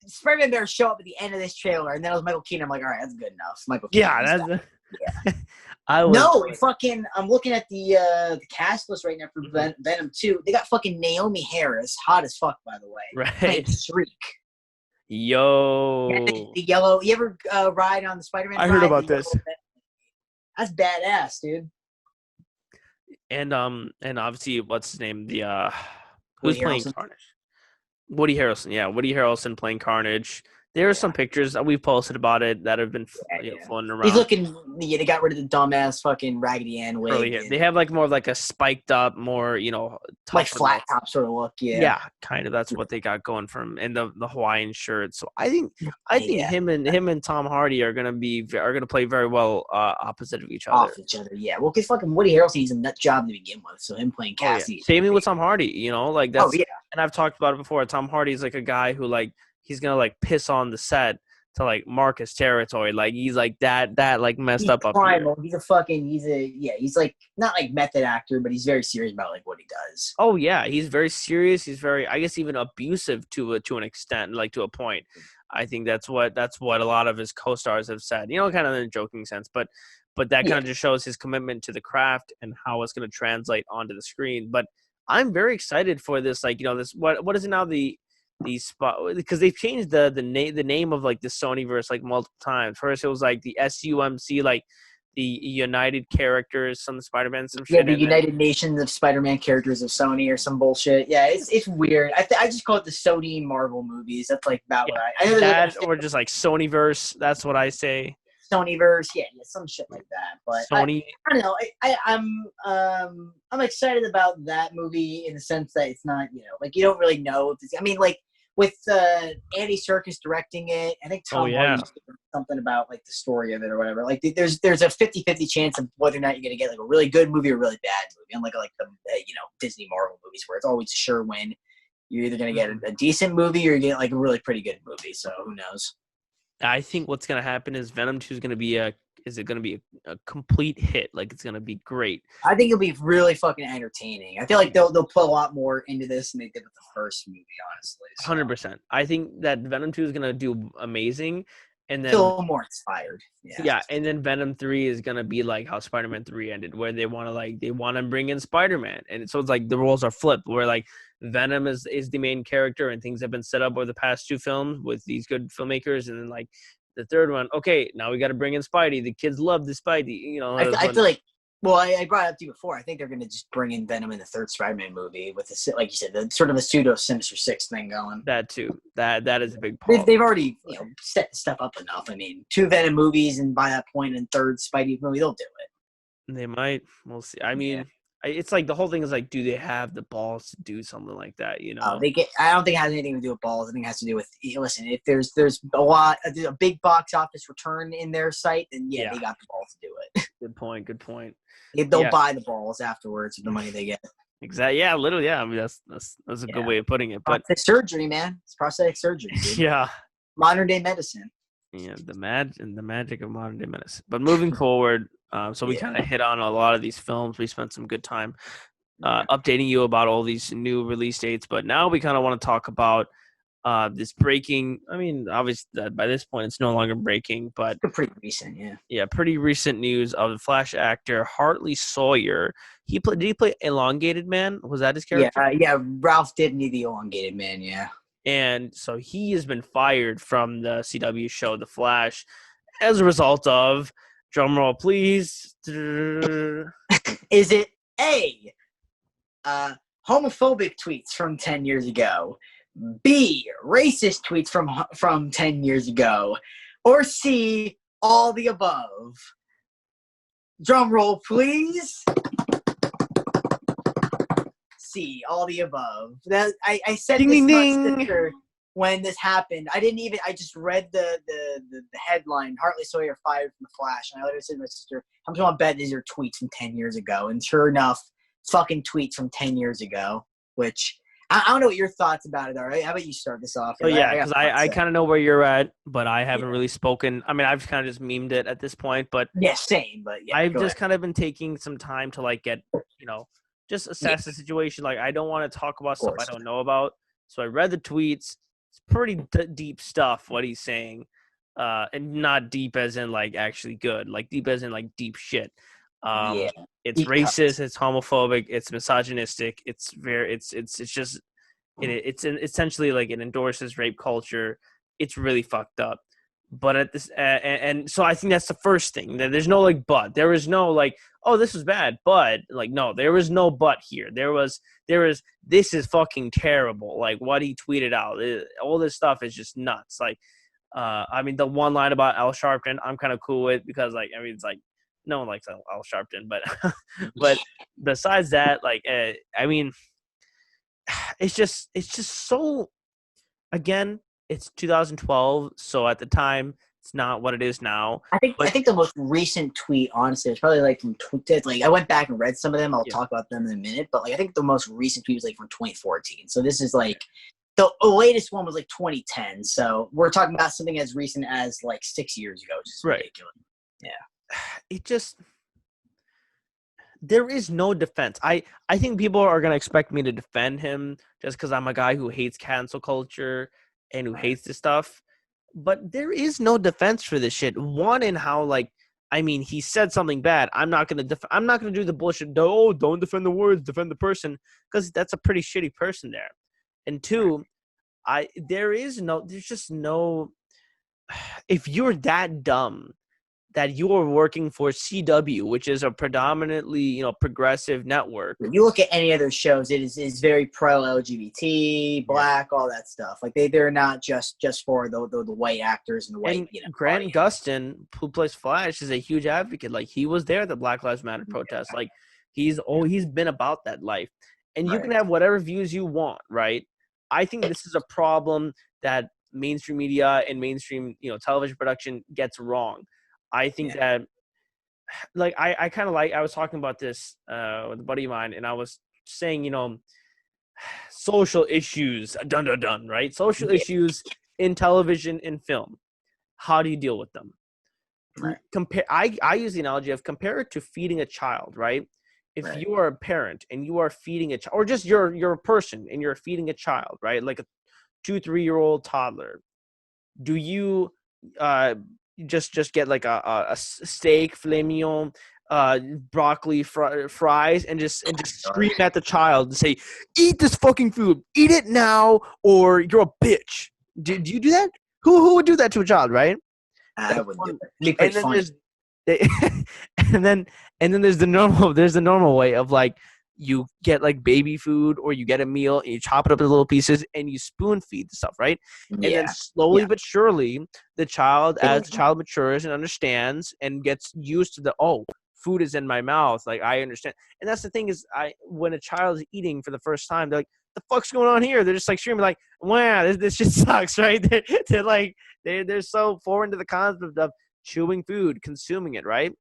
Spider-Man better show up at the end of this trailer." And then it was Michael Keaton. I'm like, "All right, that's good enough." Michael Keaton. Yeah, that's Yeah. I was No, fucking. I'm looking at the cast list right now for Venom 2. They got fucking Naomi Harris, hot as fuck, by the way. right. Playing Shriek. Yo. The yellow. You ever ride on the Spider-Man? I heard ride? about The this. yellow- That's badass, dude. And obviously what's his name? The who's Woody playing Harrelson. Carnage? Woody Harrelson. Yeah, Woody Harrelson playing Carnage. There are some pictures that we've posted about it that have been floating around. He's looking. Yeah, they got rid of the dumbass fucking Raggedy Ann wig. Curly hair. They have like more of like a spiked up, more like tougher flat look. top sort of look. Yeah, kind of. That's what they got going from, and the Hawaiian shirt. So I think him and Tom Hardy are gonna play very well opposite of each other. Off each other. Yeah. Well, because fucking Woody Harrelson's a nut job to begin with, so him playing Cassie. Same thing with Tom Hardy. Like that's. Oh yeah. And I've talked about it before. Tom Hardy's like a guy who like he's gonna like piss on the set to like mark his territory. Like he's like that like messed up primal. here. He's like not like method actor, but he's very serious about like what he does. Oh yeah, he's very serious. He's very, I guess, even abusive to an extent, like to a point. I think that's what a lot of his co-stars have said. Kind of in a joking sense, but that kind of just shows his commitment to the craft and how it's going to translate onto the screen. But I'm very excited for this. Like this what is it now the spot, because they've changed the name of like the Sonyverse like multiple times. First it was like the SUMC, like the United Characters, some Spider-Man, some shit. Yeah, the United Nations of Spider-Man characters of Sony or some bullshit. Yeah, it's weird. I just call it the Sony Marvel movies. That's like about what I know. That or just like Sonyverse. That's what I say. Sonyverse, yeah, some shit like that. But Sony. I don't know. I'm excited about that movie in the sense that it's not, like you don't really know if it's. I mean, like with Andy Serkis directing it, I think Tom Hardy said something about like the story of it or whatever. Like there's a 50-50 chance of whether or not you're gonna get like a really good movie or a really bad movie, unlike like the Disney Marvel movies where it's always a sure win. You're either gonna get a decent movie or you get like a really pretty good movie. So who knows? I think what's gonna happen is Venom 2 is gonna be a complete hit. Like it's gonna be great. I think it'll be really fucking entertaining. I feel like they'll put a lot more into this than they did with the first movie, honestly. 100%. I think that Venom 2 is gonna do amazing, and then a little more inspired. Yeah, and then Venom 3 is gonna be like how Spider-Man 3 ended, where they wanna bring in Spider-Man, and so it's like the roles are flipped, where like Venom is the main character, and things have been set up over the past 2 films with these good filmmakers, and then like the third one, okay, now we got to bring in Spidey. The kids love the Spidey. I feel like. Well, I brought it up to you before. I think they're going to just bring in Venom in the third Spider-Man movie with like you said, the sort of a pseudo Sinister Six thing going. That too. That is a big part. They've already set the stuff up enough. I mean, 2 Venom movies, and by that point, in third Spidey movie, they'll do it. They might. We'll see. I mean, it's like the whole thing is like, do they have the balls to do something like that? I don't think it has anything to do with balls. I think it has to do with listen. If there's a big box office return in their site, then they got the balls to do it. Good point. They'll buy the balls afterwards with the money they get. Exactly. Yeah, literally. Yeah, I mean that's a good way of putting it. But Prosthetic surgery, man. It's prosthetic surgery, dude. yeah, Modern day medicine. yeah, the magic of modern day medicine. But moving forward, so we Yeah. kind of hit on a lot of these films. We spent some good time updating you about all these new release dates. But now we kind of want to talk about this breaking. I mean, obviously by this point it's no longer breaking, but Pretty recent, yeah. yeah, pretty recent news of the Flash actor Hartley Sawyer. Did he play Elongated Man? Was that his character? Yeah. Ralph did need the elongated man, yeah. And so he has been fired from the CW show The Flash as a result of, drumroll please. Is it A, homophobic tweets from 10 years ago, B, racist tweets from 10 years ago, or C, all the above? Drum roll, please. C, all the above. That I said Ding, this ding, to my ding. sister when this happened. I just read the headline, Hartley Sawyer fired from the Flash, and I literally said to my sister, I'm just gonna bet these are tweets from 10 years ago. And sure enough, fucking tweets from 10 years ago, which I don't know what your thoughts about it are. Right? How about you start this off? Oh yeah, because I kind of know where you're at, but I haven't really spoken. I mean, I've kind of just memed it at this point, but yeah, same. But yeah, I've just kind of been taking some time to like get, just assess the situation. Like I don't want to talk about stuff I don't know about. So I read the tweets. It's pretty deep stuff what he's saying, and not deep as in like actually good, like deep as in like deep shit. It's racist, it's homophobic, it's misogynistic, it's just it's essentially like it endorses rape culture. It's really fucked up. But at this and so I think that's the first thing. There's no like but. There is no like, oh, this was bad, but like no, there was no but here. There was this is fucking terrible. Like what he tweeted out. All this stuff is just nuts. Like I mean the one line about Al Sharpton I'm kind of cool with because like I mean it's like no one likes Al Sharpton, but but besides that, like I mean it's just so, again, it's 2012, so at the time it's not what it is now. I think the most recent tweet, honestly, is probably like from like I went back and read some of them. I'll talk about them in a minute, but like I think the most recent tweet was like from 2014. So this is like the latest one was like 2010. So we're talking about something as recent as like 6 years ago, which is ridiculous. Yeah, it just. There is no defense. I think people are going to expect me to defend him just because I'm a guy who hates cancel culture and who hates this stuff. But there is no defense for this shit. One, in how, like, I mean, he said something bad. I'm not going to do the bullshit. Oh, don't defend the words, defend the person. Because that's a pretty shitty person there. And two, there's just no, if you're that dumb that you are working for CW, which is a predominantly, progressive network. When you look at any other shows, it is very pro LGBT, black, all that stuff. Like they're not just for the white actors and the white. And Grant Gustin, who plays Flash, is a huge advocate. Like he was there at the Black Lives Matter protest. Like he's been about that life. And you can have whatever views you want, right? I think this is a problem that mainstream media and mainstream, television production gets wrong. I think that, like, I kind of I was talking about this with a buddy of mine, and I was saying, social issues, right? Social issues in television and film. How do you deal with them? Right. I use the analogy of compare it to feeding a child, right? If you are a parent and you are feeding a child, or just you're a person and you're feeding a child, right? Like a 2-3-year-old toddler. Do you just get like a steak, filet mignon, broccoli, fries, and just scream at the child and say, "Eat this fucking food! Eat it now, or you're a bitch." Do you do that? Who would do that to a child, right? I would do it. And then and then there's the normal way of like you get like baby food or you get a meal and you chop it up into little pieces and you spoon feed the stuff, right? And then slowly but surely the child, as the child matures and understands and gets used to food is in my mouth, like I understand. And that's the thing is when a child is eating for the first time, they're like, the fuck's going on here? They're just like screaming like, wow, this shit sucks, right? They're like they're so foreign to the concept of chewing food, consuming it, right?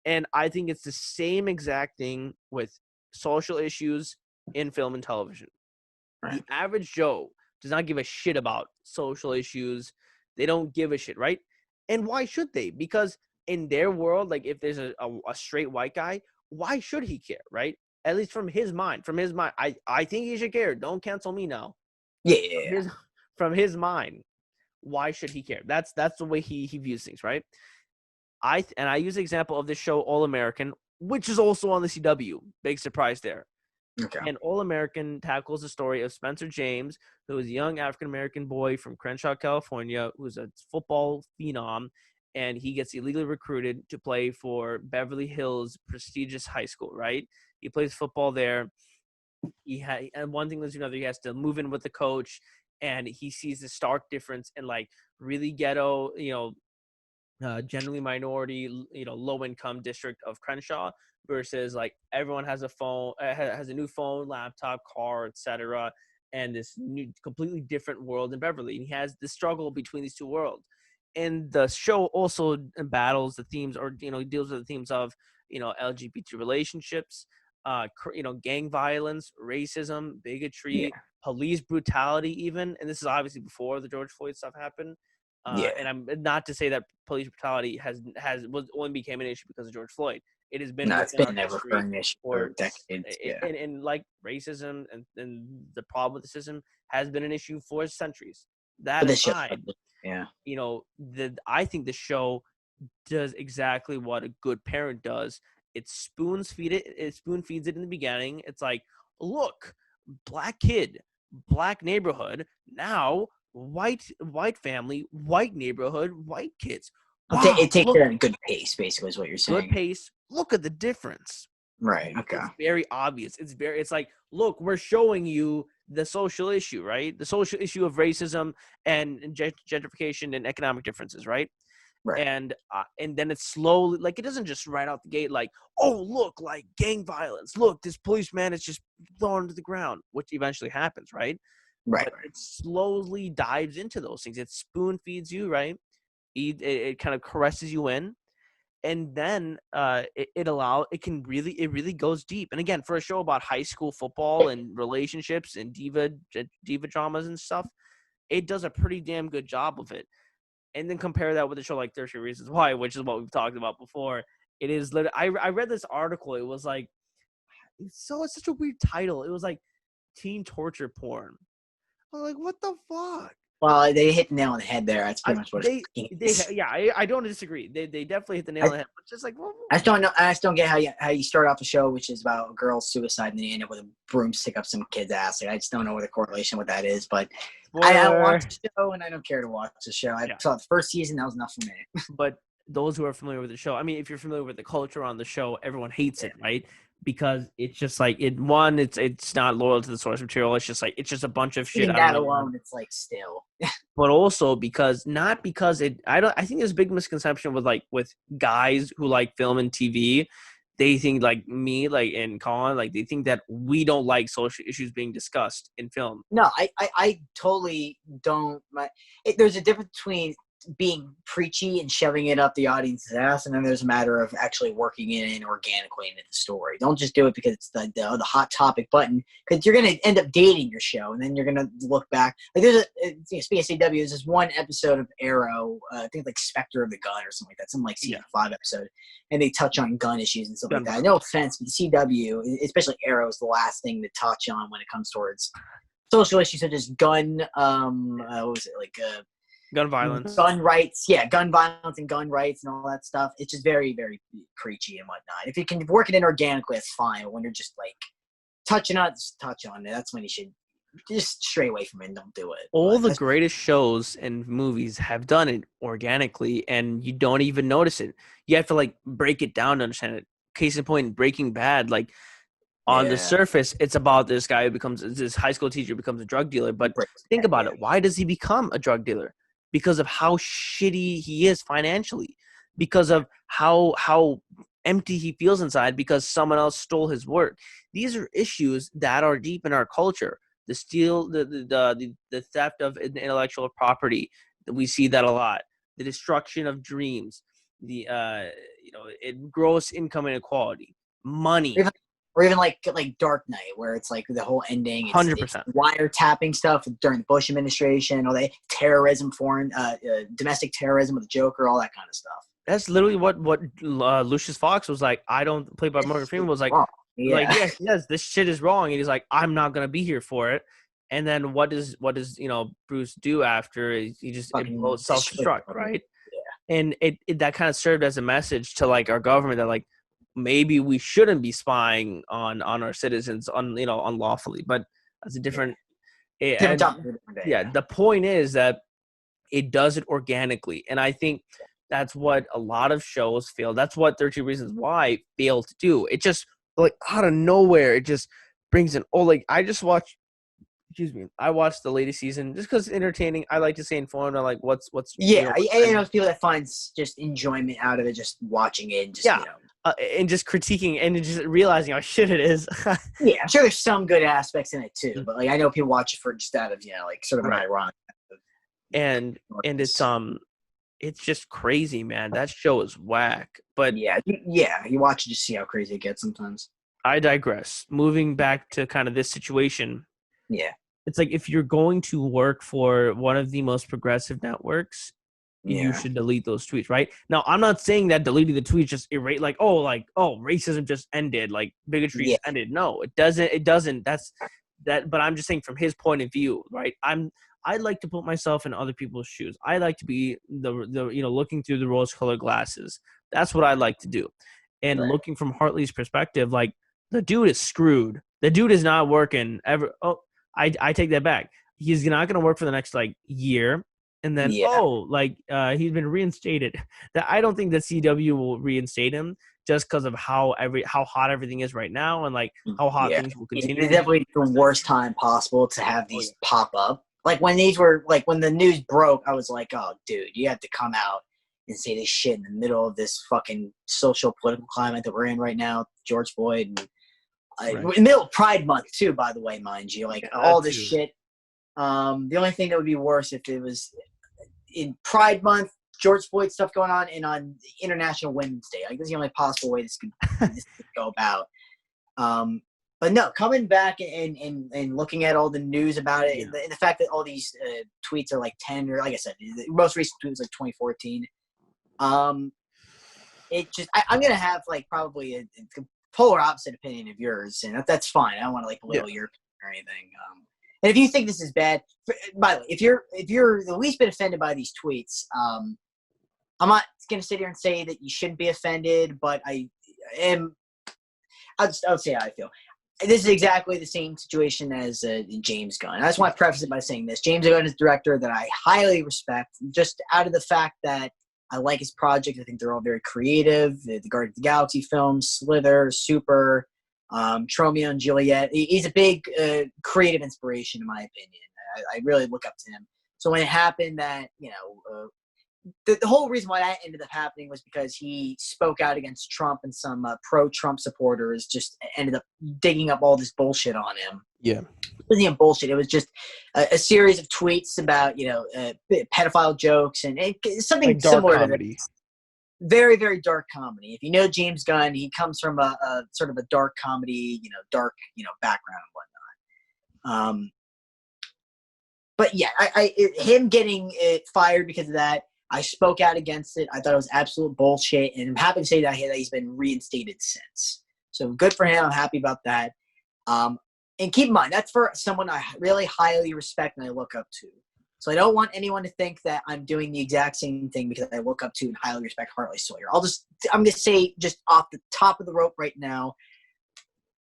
And I think it's the same exact thing with social issues in film and television. Right. The average Joe does not give a shit about social issues. They don't give a shit, right? And why should they? Because in their world, like if there's a straight white guy, why should he care, right? At least from his mind. I think he should care. Don't cancel me now. Yeah. From his mind, why should he care? That's the way he views things, right? I use the example of this show All American, which is also on the CW. Big surprise there. Okay. And All American tackles the story of Spencer James, who is a young African American boy from Crenshaw, California, who's a football phenom, and he gets illegally recruited to play for Beverly Hills prestigious high school. Right? He plays football there. And one thing leads to another. He has to move in with the coach, and he sees the stark difference in like really ghetto, generally minority, low income district of Crenshaw versus like everyone has a phone, has a new phone, laptop, car, etc. And this new, completely different world in Beverly. And he has the struggle between these two worlds. And the show also battles the themes, or deals with the themes of LGBT relationships, gang violence, racism, bigotry, police brutality, even. And this is obviously before the George Floyd stuff happened. And I'm not to say that police brutality only became an issue because of George Floyd. It has been It's within our been never history an issue for decades. and like racism and the problem with the system has been an issue for centuries. That aside, I think the show does exactly what a good parent does. It spoon feeds it in the beginning. It's like, look, black kid, black neighborhood, now white family, white neighborhood, white kids. Wow, it takes it at a good pace, basically, is what you're saying. Good pace. Look at the difference. Right. Okay. It's very obvious. It's like, look, we're showing you the social issue, right? The social issue of racism and gentrification and economic differences, right? Right. And then it's slowly, like, it doesn't just right out the gate, like, oh, look, like gang violence. Look, this policeman is just thrown to the ground, which eventually happens, right? Right. But it slowly dives into those things. It spoon feeds you, right? It kind of caresses you in, and then it really goes deep. And again, for a show about high school football and relationships and diva dramas and stuff, it does a pretty damn good job of it. And then compare that with a show like 13 Reasons Why, which is what we've talked about before. It is literally, I read this article. It was like, it's such a weird title. It was like teen torture porn. I'm like, what the fuck? Well, they hit the nail on the head there. That's pretty much what it is. I don't disagree. They definitely hit the nail on the head. But just like, I just don't get how you start off a show which is about a girl's suicide and then you end up with a broomstick up some kid's ass. Like, I just don't know what the correlation with that is. But I watched the show and I don't care to watch the show. I saw the first season. That was enough for me. But those who are familiar with the show, I mean, if you're familiar with the culture on the show, everyone hates it, right? Because it's just like it's not loyal to the source material. It's just a bunch of shit. That alone, it's like still. But also because I think there's a big misconception with guys who like film and TV. They think like me, like and Collin, like they think that we don't like social issues being discussed in film. No, I totally don't. There's a difference between being preachy and shoving it up the audience's ass, and then there's a matter of actually working it in organically into the story. Don't just do it because it's the hot topic button, because you're going to end up dating your show, and then you're going to look back. Like speaking of CW, there's this one episode of Arrow, I think like Spectre of the Gun or something like that, some like season 5 episode, and they touch on gun issues and stuff like that. No offense, but the CW, especially Arrow, is the last thing to touch on when it comes towards social issues such as gun. What was it like? Gun violence. Gun rights, gun violence and gun rights and all that stuff. It's just very, very preachy and whatnot. If you can work it in organically, it's fine. But when you're just like touch on it, that's when you should just stray away from it and don't do it. All the greatest shows and movies have done it organically, and you don't even notice it. You have to like break it down to understand it. Case in point, Breaking Bad, like on the surface, it's about this guy who this high school teacher becomes a drug dealer. But think about it. Why does he become a drug dealer? Because of how shitty he is financially, because of how empty he feels inside because someone else stole his work. These are issues that are deep in our culture. The theft of intellectual property, we see that a lot. The destruction of dreams, gross income inequality, money. Or even like Dark Knight, where it's like the whole ending. It's 100%. wiretapping stuff during the Bush administration, or terrorism, domestic terrorism with the Joker, all that kind of stuff. That's literally what Lucius Fox was like. I don't play by Morgan Freeman was like, wrong. Yeah. yes, this shit is wrong. And he's like, I'm not gonna be here for it. And then what does Bruce do after? He just self-destruct, right? Yeah. And it that kind of served as a message to like our government that like maybe we shouldn't be spying on our citizens unlawfully. But that's a different. Different day. Yeah, the point is that it does it organically, and I think that's what a lot of shows fail. That's what 13 Reasons Why failed to do. It just like out of nowhere, it just brings in. Oh, like I just watched. Excuse me. I watched the latest season just because it's entertaining. I like to stay informed on like what's. Yeah, I know people that finds just enjoyment out of it, just watching it, and just and just critiquing and just realizing how shit it is. Yeah, I'm sure there's some good aspects in it too, but like I know people watch it for just out of like sort of an ironic. And it's just crazy, man. That show is whack. But yeah, you watch it to see how crazy it gets sometimes. I digress. Moving back to kind of this situation. Yeah. It's like if you're going to work for one of the most progressive networks, you should delete those tweets, right? Now, I'm not saying that deleting the tweets just erase racism just ended, like bigotry just ended. No, it doesn't. That's that. But I'm just saying from his point of view, right? I like to put myself in other people's shoes. I like to be the looking through the rose-colored glasses. That's what I like to do. And looking from Hartley's perspective, like the dude is screwed. The dude is not working ever. Oh, I take that back. He's not going to work for the next like year. And then, he's been reinstated. That I don't think that CW will reinstate him just because of how hot everything is right now and like how hot things will continue. It's definitely the worst time possible to have these pop up. Like when these were like when the news broke, I was like, oh, dude, you have to come out and say this shit in the middle of this fucking social political climate that we're in right now, George Floyd, and in the middle of Pride Month too, by the way, mind you, like all this shit. The only thing that would be worse if it was in Pride Month, George Floyd stuff going on, and on International Women's Day. Like this is the only possible way this could go about. But no, coming back and looking at all the news about it, and the fact that all these tweets are like 10, or like I said, the most recent tweet was like 2014. It just I'm gonna have like probably a polar opposite opinion of yours, and that's fine. I don't want to like belittle your opinion or anything. And if you think this is bad, by the way, if you're the least bit offended by these tweets, I'm not gonna sit here and say that you shouldn't be offended, but I'll say how I feel. This is exactly the same situation as James Gunn. I just want to preface it by saying this. James Gunn is a director that I highly respect, just out of the fact that I like his projects. I think they're all very creative. The Guardians of the Galaxy films, Slither, Super, Romeo and Juliet. He's a big creative inspiration, in my opinion. I really look up to him. So when it happened that, the whole reason why that ended up happening was because he spoke out against Trump, and some pro-Trump supporters just ended up digging up all this bullshit on him. Yeah. It wasn't even bullshit. It was just a series of tweets about, pedophile jokes and something like similar comedy. To this. Very, very dark comedy. If you know James Gunn, he comes from a sort of a dark comedy, dark, background and whatnot. But yeah, him getting fired because of that, I spoke out against it. I thought it was absolute bullshit, and I'm happy to say that he's been reinstated since. So good for him. I'm happy about that. And keep in mind, that's for someone I really highly respect and I look up to. So I don't want anyone to think that I'm doing the exact same thing because I look up to and highly respect Hartley Sawyer. I'm going to say just off the top of the rope right now,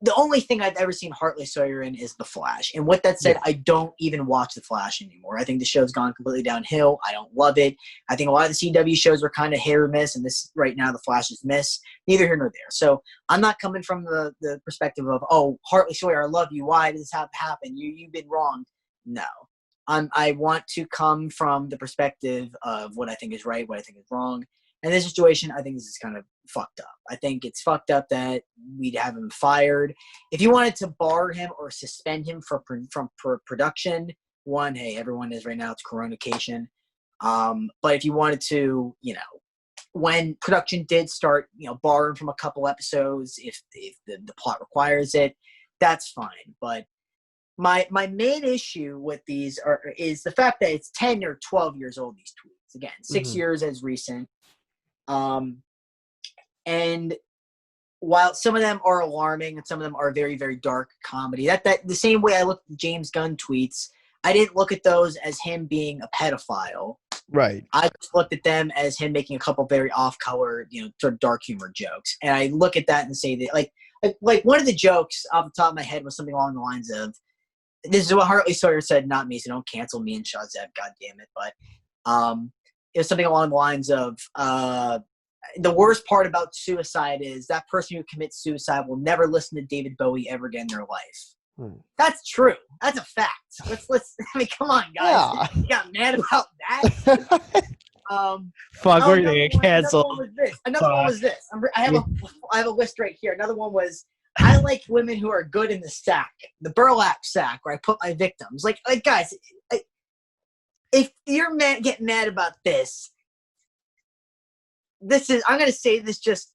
the only thing I've ever seen Hartley Sawyer in is The Flash. And with that said, I don't even watch The Flash anymore. I think the show's gone completely downhill. I don't love it. I think a lot of the CW shows were kind of hit or miss, and this right now, The Flash is miss. Neither here nor there. So I'm not coming from the perspective of, oh, Hartley Sawyer, I love you. Why did this have to happen? You've been wrong. No. I want to come from the perspective of what I think is right, what I think is wrong. In this situation, I think this is kind of fucked up. I think it's fucked up that we'd have him fired. If you wanted to bar him or suspend him from production, hey, everyone is right now. It's coronacation. But if you wanted to, when production did start, borrowing from a couple episodes, if the plot requires it, that's fine. But my main issue with these is the fact that it's 10 or 12 years old, these tweets. Again, 6 years as recent. And while some of them are alarming and some of them are very, very dark comedy, that the same way I looked at James Gunn tweets, I didn't look at those as him being a pedophile. Right. I just looked at them as him making a couple very off-color, sort of dark humor jokes. And I look at that and say that, like one of the jokes off the top of my head was something along the lines of, this is what Hartley Sawyer said, not me, so don't cancel me and Shahzeb, God damn it. But it was something along the lines of, the worst part about suicide is that person who commits suicide will never listen to David Bowie ever again in their life. That's true. That's a fact. Let's. I mean, come on, guys. Yeah. You got mad about that? Fuck, we're gonna get canceled. Another one was this. I have a list right here. Another one was, I like women who are good in the sack, the burlap sack, where I put my victims. Like guys, if you're getting mad about this, I'm going to say this just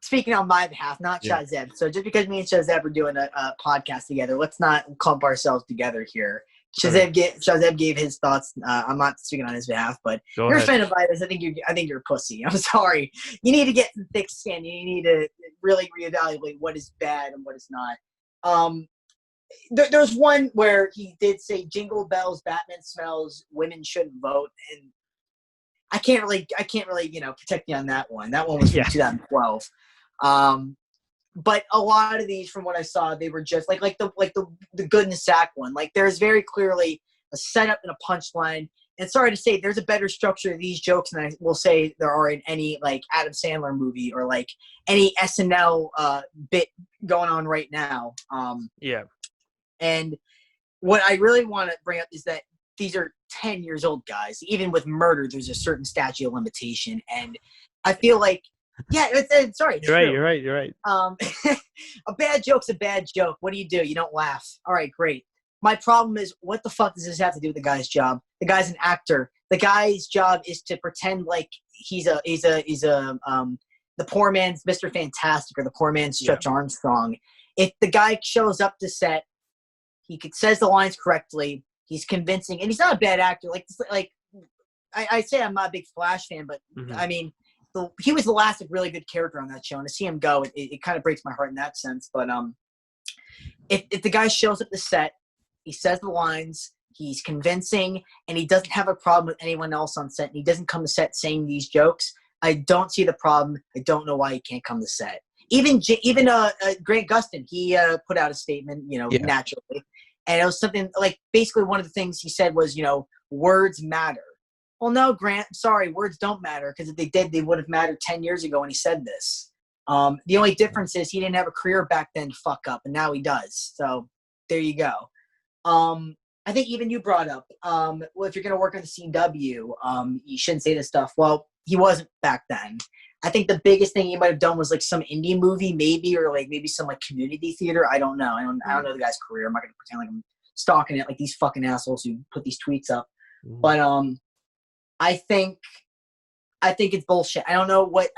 speaking on my behalf, not Shahzeb. So just because me and Shahzeb are doing a podcast together, let's not clump ourselves together here. Shahzeb gave his thoughts. I'm not speaking on his behalf, but you're offended by this. I think you're a pussy. I'm sorry. You need to get some thick skin. You need to really reevaluate what is bad and what is not. There's one where he did say jingle bells, Batman smells, women shouldn't vote, and I can't really protect you on that one. That one was from 2012. But a lot of these, from what I saw, they were just like the good in the sack one. Like, there's very clearly a setup and a punchline. And sorry to say, there's a better structure to these jokes than I will say there are in any like Adam Sandler movie or like any SNL bit going on right now. And what I really want to bring up is that these are 10 years old, guys. Even with murder, there's a certain statute of limitation. And I feel like, sorry. You're right. A bad joke's a bad joke. What do? You don't laugh. All right, great. My problem is, what the fuck does this have to do with the guy's job? The guy's an actor. The guy's job is to pretend like he's the poor man's Mr. Fantastic or the poor man's Stretch Armstrong. If the guy shows up to set, says the lines correctly, he's convincing, and he's not a bad actor. I say I'm not a big Flash fan, but I mean, he was the last really good character on that show, and to see him go, it kind of breaks my heart in that sense. But if the guy shows up to set, he says the lines, he's convincing, and he doesn't have a problem with anyone else on set, and he doesn't come to set saying these jokes, I don't see the problem. I don't know why he can't come to set. Even Grant Gustin, he put out a statement, naturally. And it was something like, basically one of the things he said was, words matter. Well, no, Grant, sorry, words don't matter, because if they did, they would have mattered 10 years ago when he said this. The only difference is he didn't have a career back then to fuck up, and now he does. So there you go. I think even you brought up, well, if you're going to work on the CW, you shouldn't say this stuff. Well, he wasn't back then. I think the biggest thing he might have done was like some indie movie, maybe, or like maybe some like community theater. I don't know. I don't know the guy's career. I'm not going to pretend like I'm stalking it like these fucking assholes who put these tweets up. But I think it's bullshit. I don't know what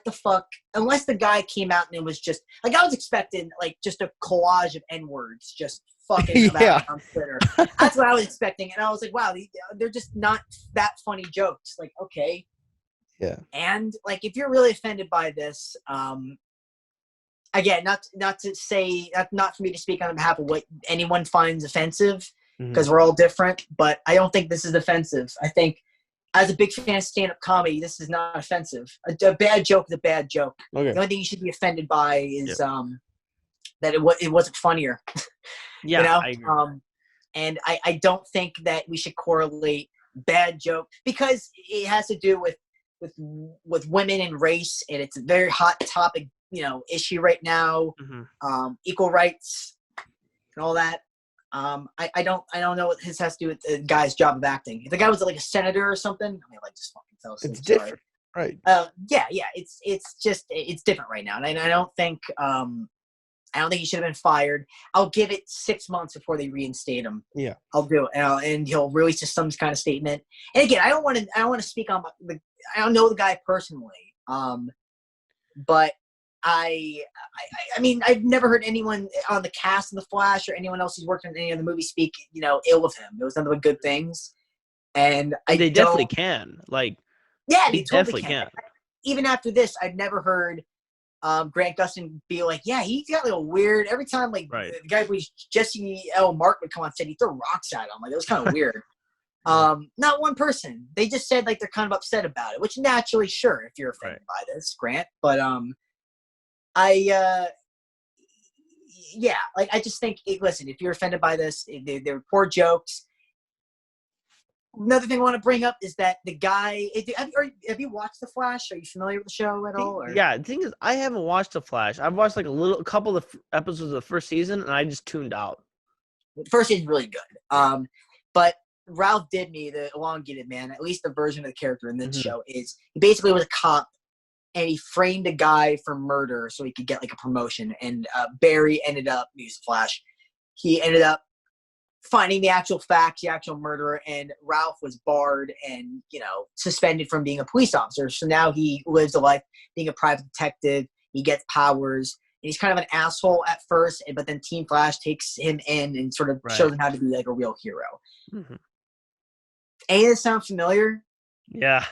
the fuck, unless the guy came out and it was just like, I was expecting like just a collage of N-words just fucking about on Twitter. That's what I was expecting. And I was like, wow, they're just not that funny jokes. Like, okay. Yeah. And like, if you're really offended by this, again, not to say, not for me to speak on behalf of what anyone finds offensive, because we're all different, but I don't think this is offensive. I think, as a big fan of stand-up comedy, this is not offensive. A bad joke is a bad joke. Okay. The only thing you should be offended by is that it wasn't funnier. I agree. And I don't think that we should correlate bad joke, because it has to do with women and race, and it's a very hot topic, issue right now. Equal rights and all that. I don't know what this has to do with the guy's job of acting. If the guy was like a senator or something, I mean, like, just fucking tell us. It's different, right? It's different right now, and I don't think he should have been fired. I'll give it 6 months before they reinstate him. Yeah, I'll do it, and he'll release some kind of statement. And again, I don't want to speak on don't know the guy personally, but I mean, I've never heard anyone on the cast of The Flash or anyone else who's worked on any of the movies speak, ill of him. It was nothing but good things, and They definitely can. Like, yeah, they they totally definitely can. Even after this, I've never heard Grant Gustin be like, yeah, he's got like a weird. Every time like Right. the guy who Jesse L. Mark would come on set, he'd throw rocks at him. Like it was kind of weird. Not one person. They just said like they're kind of upset about it, which naturally, sure, if you're offended by this, Grant. But I just think, listen, if you're offended by this, they're poor jokes. Another thing I want to bring up is that the guy. Have you watched The Flash? Are you familiar with the show at all? Or? Yeah, the thing is, I haven't watched The Flash. I've watched like a couple of episodes of the first season, and I just tuned out. The first season's really good. But Ralph Dibny, the elongated man, at least the version of the character in this show, is he basically was a cop, and he framed a guy for murder so he could get like a promotion. And Barry ended up, he's Flash, he ended up finding the actual facts, the actual murderer, and Ralph was barred and, suspended from being a police officer. So now he lives a life being a private detective. He gets powers. And he's kind of an asshole at first, but then Team Flash takes him in and sort of shows him how to be like a real hero. Mm-hmm. Any of this sound familiar? Yeah.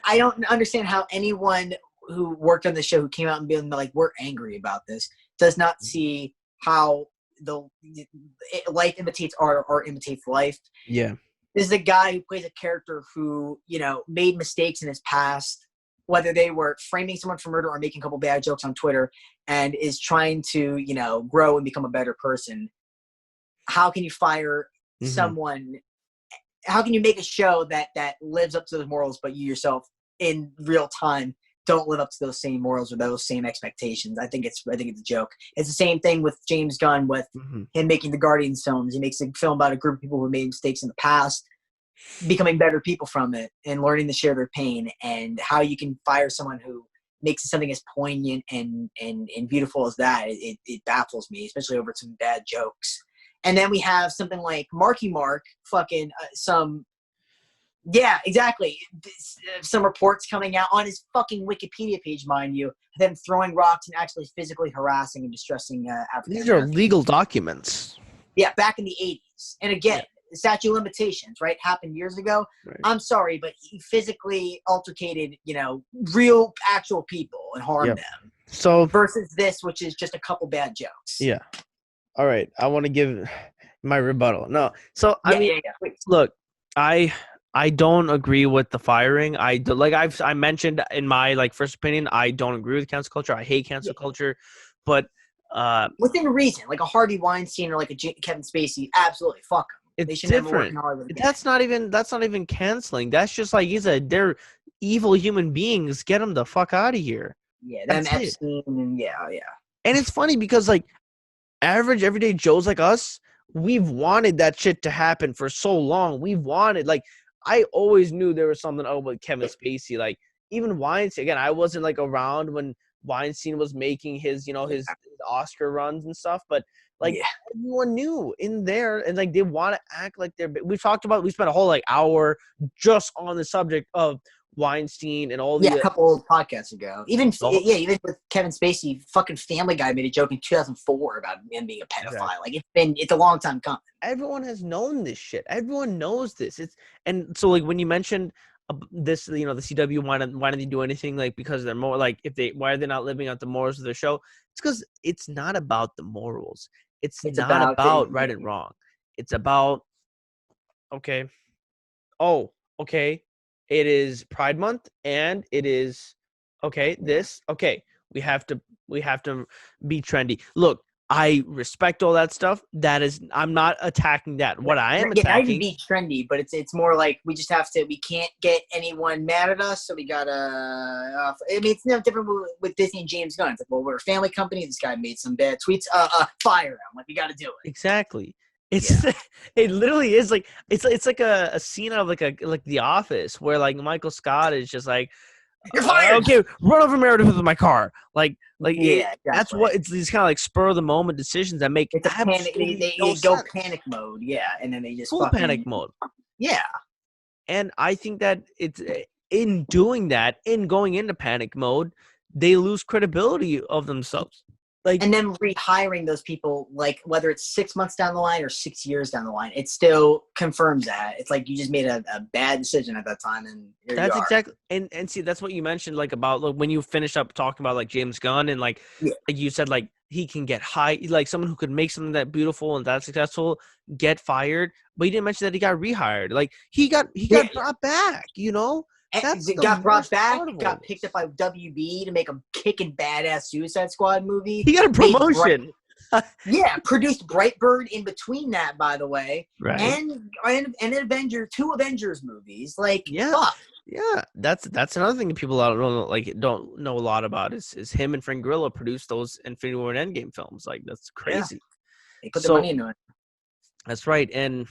I don't understand how anyone who worked on the show who came out and being like, we're angry about this, does not see how life imitates art or art imitates life. Yeah. This is a guy who plays a character who, made mistakes in his past, whether they were framing someone for murder or making a couple bad jokes on Twitter, and is trying to, grow and become a better person. How can you fire someone? How can you make a show that lives up to those morals, but you yourself in real time don't live up to those same morals or those same expectations? I think it's a joke. It's the same thing with James Gunn with him making the Guardians films. He makes a film about a group of people who made mistakes in the past, becoming better people from it and learning to share their pain, and how you can fire someone who makes something as poignant and beautiful as that. It baffles me, especially over some bad jokes. And then we have something like Marky Mark, exactly. Some reports coming out on his fucking Wikipedia page, mind you, them throwing rocks and actually physically harassing and distressing African Americans. These are legal documents. Yeah, back in the 80s. And again, the statute of limitations, right, happened years ago. Right. I'm sorry, but he physically altercated, real, actual people and harmed them. So versus this, which is just a couple bad jokes. Yeah. All right. I want to give my rebuttal. No. So look, I don't agree with the firing. I mentioned in my first opinion, I don't agree with cancel culture. I hate cancel culture, but within reason, like a Harvey Weinstein or like a Kevin Spacey, absolutely fuck them. It's different. That's not even canceling. That's just like they're evil human beings. Get them the fuck out of here. Yeah, them Epstein and yeah. And it's funny because average everyday Joes like us, we've wanted that shit to happen for so long. We've wanted I always knew there was something with Kevin Spacey. Even Weinstein. Again, I wasn't around when Weinstein was making his his Oscar runs and stuff, but everyone knew in there, and they want to act like they're. We spent a whole hour just on the subject of Weinstein and all the a couple of podcasts ago. Even with Kevin Spacey, fucking Family Guy made a joke in 2004 about him being a pedophile. Exactly. It's a long time coming. Everyone has known this shit. Everyone knows this. When you mentioned this, the CW, why don't they do anything because they're more why are they not living out the morals of their show? It's because it's not about the morals. It's not about right and wrong. It's about it is Pride Month, and it is we have to be trendy. Look, I respect all that stuff. I'm not attacking that. What I am attacking, I can be trendy, but it's more we just have to. We can't get anyone mad at us, so we gotta. It's no different with Disney and James Gunn. It's we're a family company. This guy made some bad tweets. Fire him. We gotta do it. Exactly. It literally is it's like a scene out of The Office where Michael Scott is just you're fired. Okay, run over Meredith with my car. Exactly. That's what it's these kind of spur of the moment decisions that make it's a panic. They go panic mode, and then they just full panic mode. Yeah. And I think that in doing that, in going into panic mode, they lose credibility of themselves. Like, and then rehiring those people, like whether it's 6 months down the line or 6 years down the line, it still confirms that. It's like you just made a bad decision at that time, and here that's you are. exactly, and see, that's what you mentioned, like about like when you finished up talking about like James Gunn, and like you said, like he can get high, like someone who could make something that beautiful and that successful get fired, but you didn't mention that he got rehired. Like he got brought back, you know. That's got brought back, got picked up by WB to make a kicking badass Suicide Squad movie. He got a promotion. Produced Brightburn in between that, by the way, right? And two Avengers movies. Like, fuck. Yeah, that's another thing that people don't know a lot about is him and Frank Grillo produced those Infinity War and Endgame films. Like, that's crazy. They put the money into it. That's right, and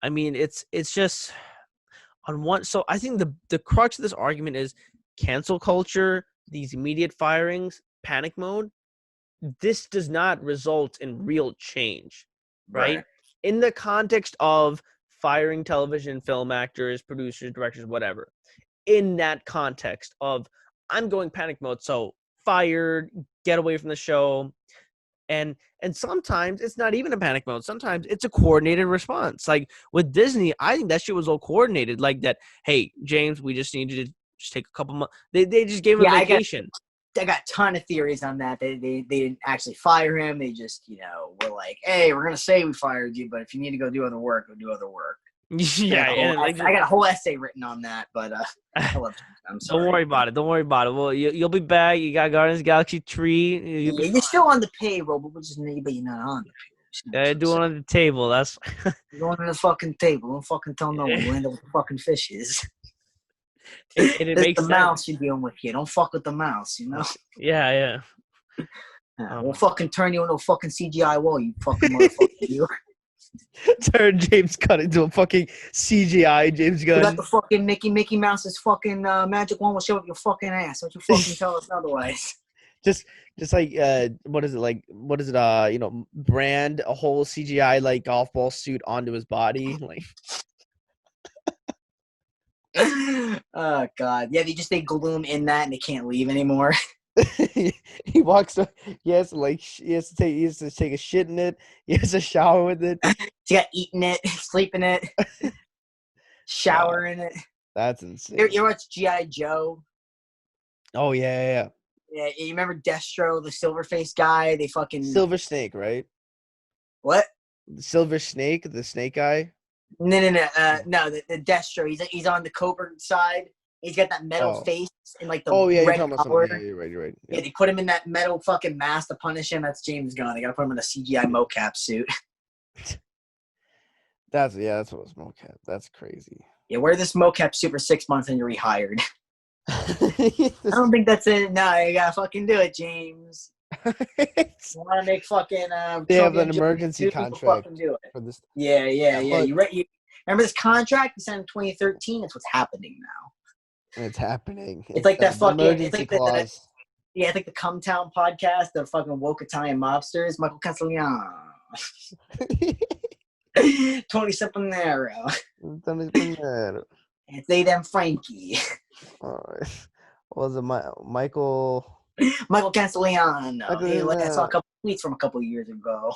I mean it's just. So I think the crux of this argument is cancel culture, these immediate firings, panic mode. This does not result in real change, right? In the context of firing television, film actors, producers, directors, whatever. In that context of I'm going panic mode, so fired, get away from the show. And sometimes it's not even a panic mode. Sometimes it's a coordinated response. Like with Disney, I think that shit was all coordinated. Like that, hey, James, we just need you to just take a couple months. They just gave him a vacation. I got a ton of theories on that. They didn't actually fire him. They just, were like, hey, we're going to say we fired you, but if you need to go do other work, go do other work. I got a whole essay written on that, but I love it. I'm sorry. Don't worry about it. Well, you'll be back. You got Guardians of the Galaxy 3. You're still on the payroll, but we're just but you're not on the payroll. Yeah, do it on the table. That's you're on the fucking table. Don't fucking tell no one. You end up with the fucking fishes. It makes the mouse you're dealing with here. Don't fuck with the mouse, Yeah. We'll fucking turn you into a fucking CGI wall, you fucking motherfucker. You. Turn James Gunn into a fucking CGI James Gunn. You got the fucking Mickey Mouse's fucking magic wand will show up your fucking ass. Don't you fucking tell us otherwise. Just like what is it brand a whole CGI like golf ball suit onto his body, like oh god. Yeah, they gloom in that and they can't leave anymore. He walks up, he has to take a shit in it, he has to shower with it. He got eating it, sleep in it, shower in it. That's insane. You watch G.I. Joe? Oh yeah. Yeah, you remember Destro, the silver face guy? They fucking Silver Snake, right? What? Silver Snake, the snake guy? No, the Destro. He's on the Cobra side. He's got that metal face and like the red collar. Yeah, you're right. Yeah, they put him in that metal fucking mask to punish him. That's James Gunn. They gotta put him in a CGI mocap suit. That's what it's mocap. That's crazy. Yeah, wear this mocap suit for 6 months and you're rehired. I don't think that's it. No, you gotta fucking do it, James. You want to make fucking they have an emergency contract do it. for this. Yeah. You remember this contract you signed in 2013? That's what's happening now. It's happening. It's like that fucking. It's like clause. it's like the Come Town podcast, the fucking woke Italian mobsters, Michael Cancellation. Tony Sepanero. It's they them Frankie. What was it Michael Cancellation. I saw a couple tweets from a couple years ago.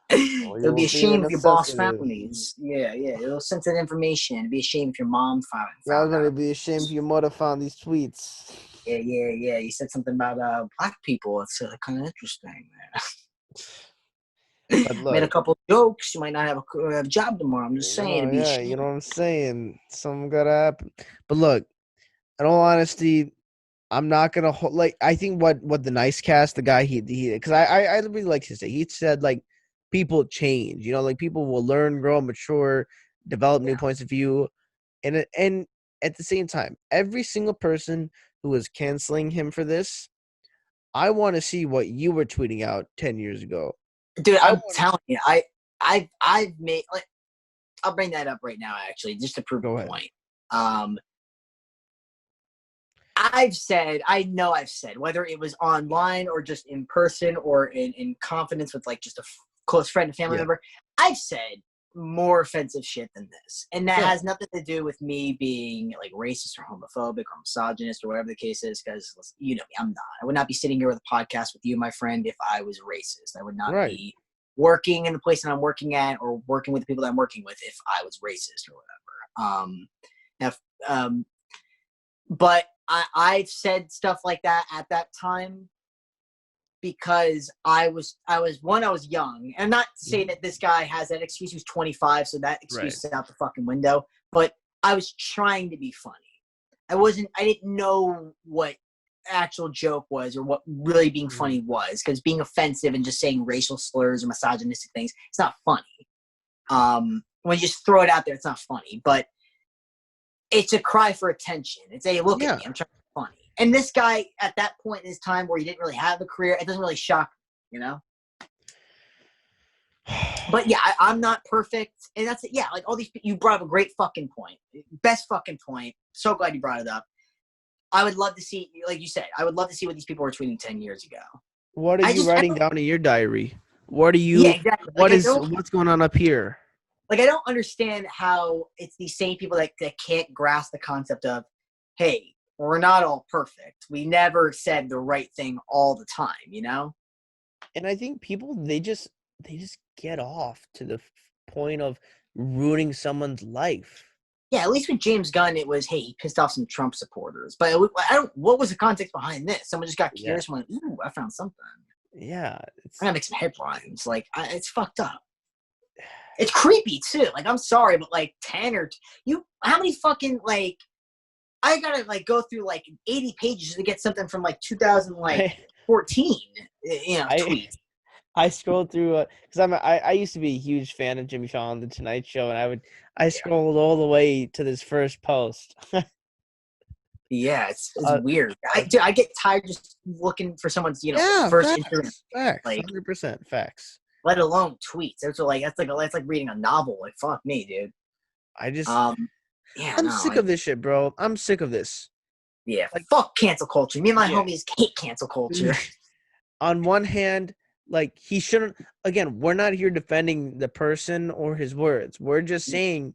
It would be a shame if your boss found these. Yeah. It was sensitive information. It'd be a shame if your mom found it. Yeah, it'd be a shame if your mother found these tweets. Yeah. You said something about black people. It's kind of interesting. But look, made a couple jokes. You might not have a job tomorrow. I'm just saying. You know what I'm saying? Something gotta happen. But look, in all honesty, I'm not gonna I think what the Nice Cast, the guy he because I really like to say he said like people change, like people will learn, grow, mature, develop new points of view, and at the same time, every single person who is canceling him for this, I want to see what you were tweeting out 10 years ago. Dude, I'm telling you, I've made I'll bring that up right now actually just to prove a point. I've said, whether it was online or just in person or in confidence with like just a close friend, a family member, I've said, more offensive shit than this. And that Yeah. has nothing to do with me being like racist or homophobic or misogynist or whatever the case is, because you know me, I'm not. I would not be sitting here with a podcast with you, my friend, if I was racist. I would not Right. be working in the place that I'm working at or working with the people that I'm working with if I was racist or whatever. But I've said stuff like that at that time because I was young. And not to say that this guy has that excuse. He was 25, so that excuse is out the fucking window. But I was trying to be funny. I didn't know what actual joke was or what really being funny was, because being offensive and just saying racial slurs or misogynistic things, it's not funny. When you just throw it out there, it's not funny. But it's a cry for attention. It's a look at me, I'm trying to be funny. And this guy, at that point in his time where he didn't really have a career, it doesn't really shock me, you know? But yeah, I'm not perfect. And that's it. Yeah, like all these, you brought up a great fucking point. Best fucking point. So glad you brought it up. I would love to see, like you said, I would love to see what these people were tweeting 10 years ago. What are you writing down in your diary? What are you, yeah, exactly. What's going on up here? Like, I don't understand how it's these same people that can't grasp the concept of, hey, we're not all perfect. We never said the right thing all the time, you know? And I think people, they just get off to the point of ruining someone's life. Yeah, at least with James Gunn, it was, hey, he pissed off some Trump supporters. But what was the context behind this? Someone just got curious and went, ooh, I found something. Yeah. I'm going to make some headlines. Like, it's fucked up. It's creepy, too. Like, I'm sorry, but, like, 10 or... how many fucking, like... I gotta, like, go through, like, 80 pages to get something from, like, 2014, you know, tweets. I scrolled through because I used to be a huge fan of Jimmy Fallon, The Tonight Show, and I scrolled all the way to this first post. Yeah, it's weird. I get tired just looking for someone's first Instagram. Facts, like 100% facts. Let alone tweets. That's like reading a novel. Like fuck me, dude. I'm sick of this shit, bro. I'm sick of this. Yeah, like fuck cancel culture. Me and my homies hate cancel culture. On one hand, like he shouldn't. Again, we're not here defending the person or his words. We're just saying,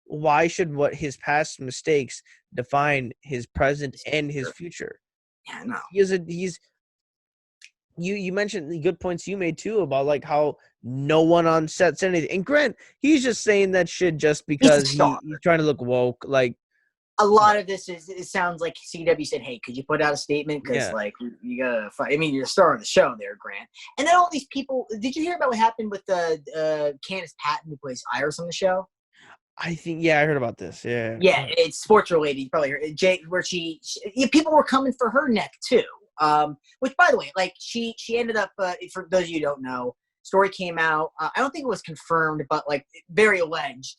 why should what his past mistakes define his present and his future? Yeah, no. You mentioned the good points you made too about like how no one on set said anything. And Grant, he's just saying that shit just because he's trying to look woke. Like a lot of this it sounds like CW said, "Hey, could you put out a statement? Because like you gotta fight." I mean, you're the star of the show, there, Grant. And then all these people. Did you hear about what happened with the Candace Patton who plays Iris on the show? I think I heard about this. Yeah, it's sports related. You probably heard where she people were coming for her neck too. Which, by the way, like she ended up. For those of you who don't know, story came out. I don't think it was confirmed, but like very alleged.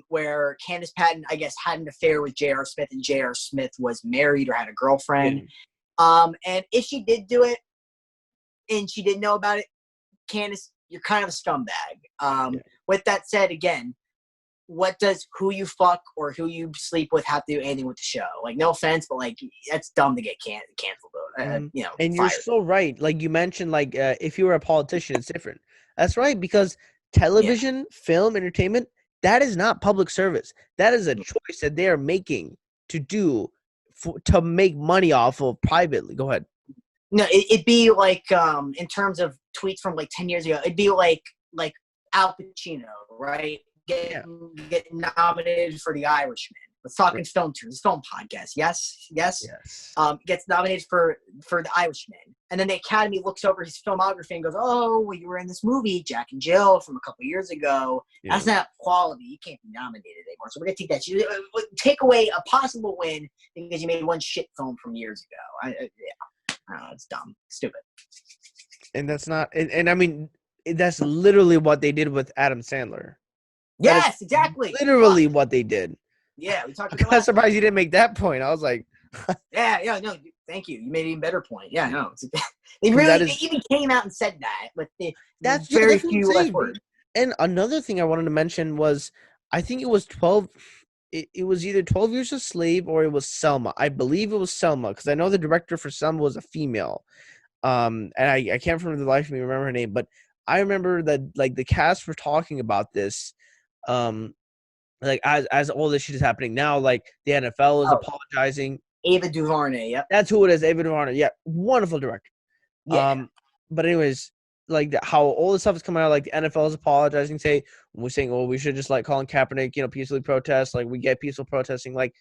Where Candace Patton, I guess, had an affair with J.R. Smith, and J.R. Smith was married or had a girlfriend. And if she did do it, and she didn't know about it, Candace, you're kind of a scumbag. With that said, again, what does who you fuck or who you sleep with have to do anything with the show? Like, no offense, but like that's dumb to get canceled. And fired. You're so right. Like you mentioned, like if you were a politician, it's different. That's right, because television, film, entertainment, that is not public service. That is a choice that they are making to do to make money off of privately. Go ahead. No, it'd be like in terms of tweets from like 10 years ago, it'd be like Al Pacino, right? Get nominated for The Irishman. Let's talk in film terms. Film podcast. Yes. Gets nominated for The Irishman, and then the Academy looks over his filmography and goes, "Oh, well, you were in this movie, Jack and Jill, from a couple years ago. That's not quality. You can't be nominated anymore. So we're gonna take that. Take away a possible win because you made one shit film from years ago. It's dumb, stupid." And that's not. And I mean, that's literally what they did with Adam Sandler. Yes, exactly. Literally what they did. Yeah, we talked. I'm kind of surprised you didn't make that point. I was like, no, thank you. You made an even better point. Yeah, no, they even came out and said that, but that's very few less words. And another thing I wanted to mention was, I think it was 12. It was either 12 Years a Slave or it was Selma. I believe it was Selma because I know the director for Selma was a female. And I can't for the life of me remember her name, but I remember that like the cast were talking about this, like as all this shit is happening now, like the NFL is apologizing. Ava DuVernay, yep. That's who it is, Ava DuVernay. Yeah, wonderful director. Yeah. But anyways, like how all this stuff is coming out, like the NFL is apologizing, we're saying, well, we should just like Colin Kaepernick, peacefully protest, like we get peaceful protesting, like.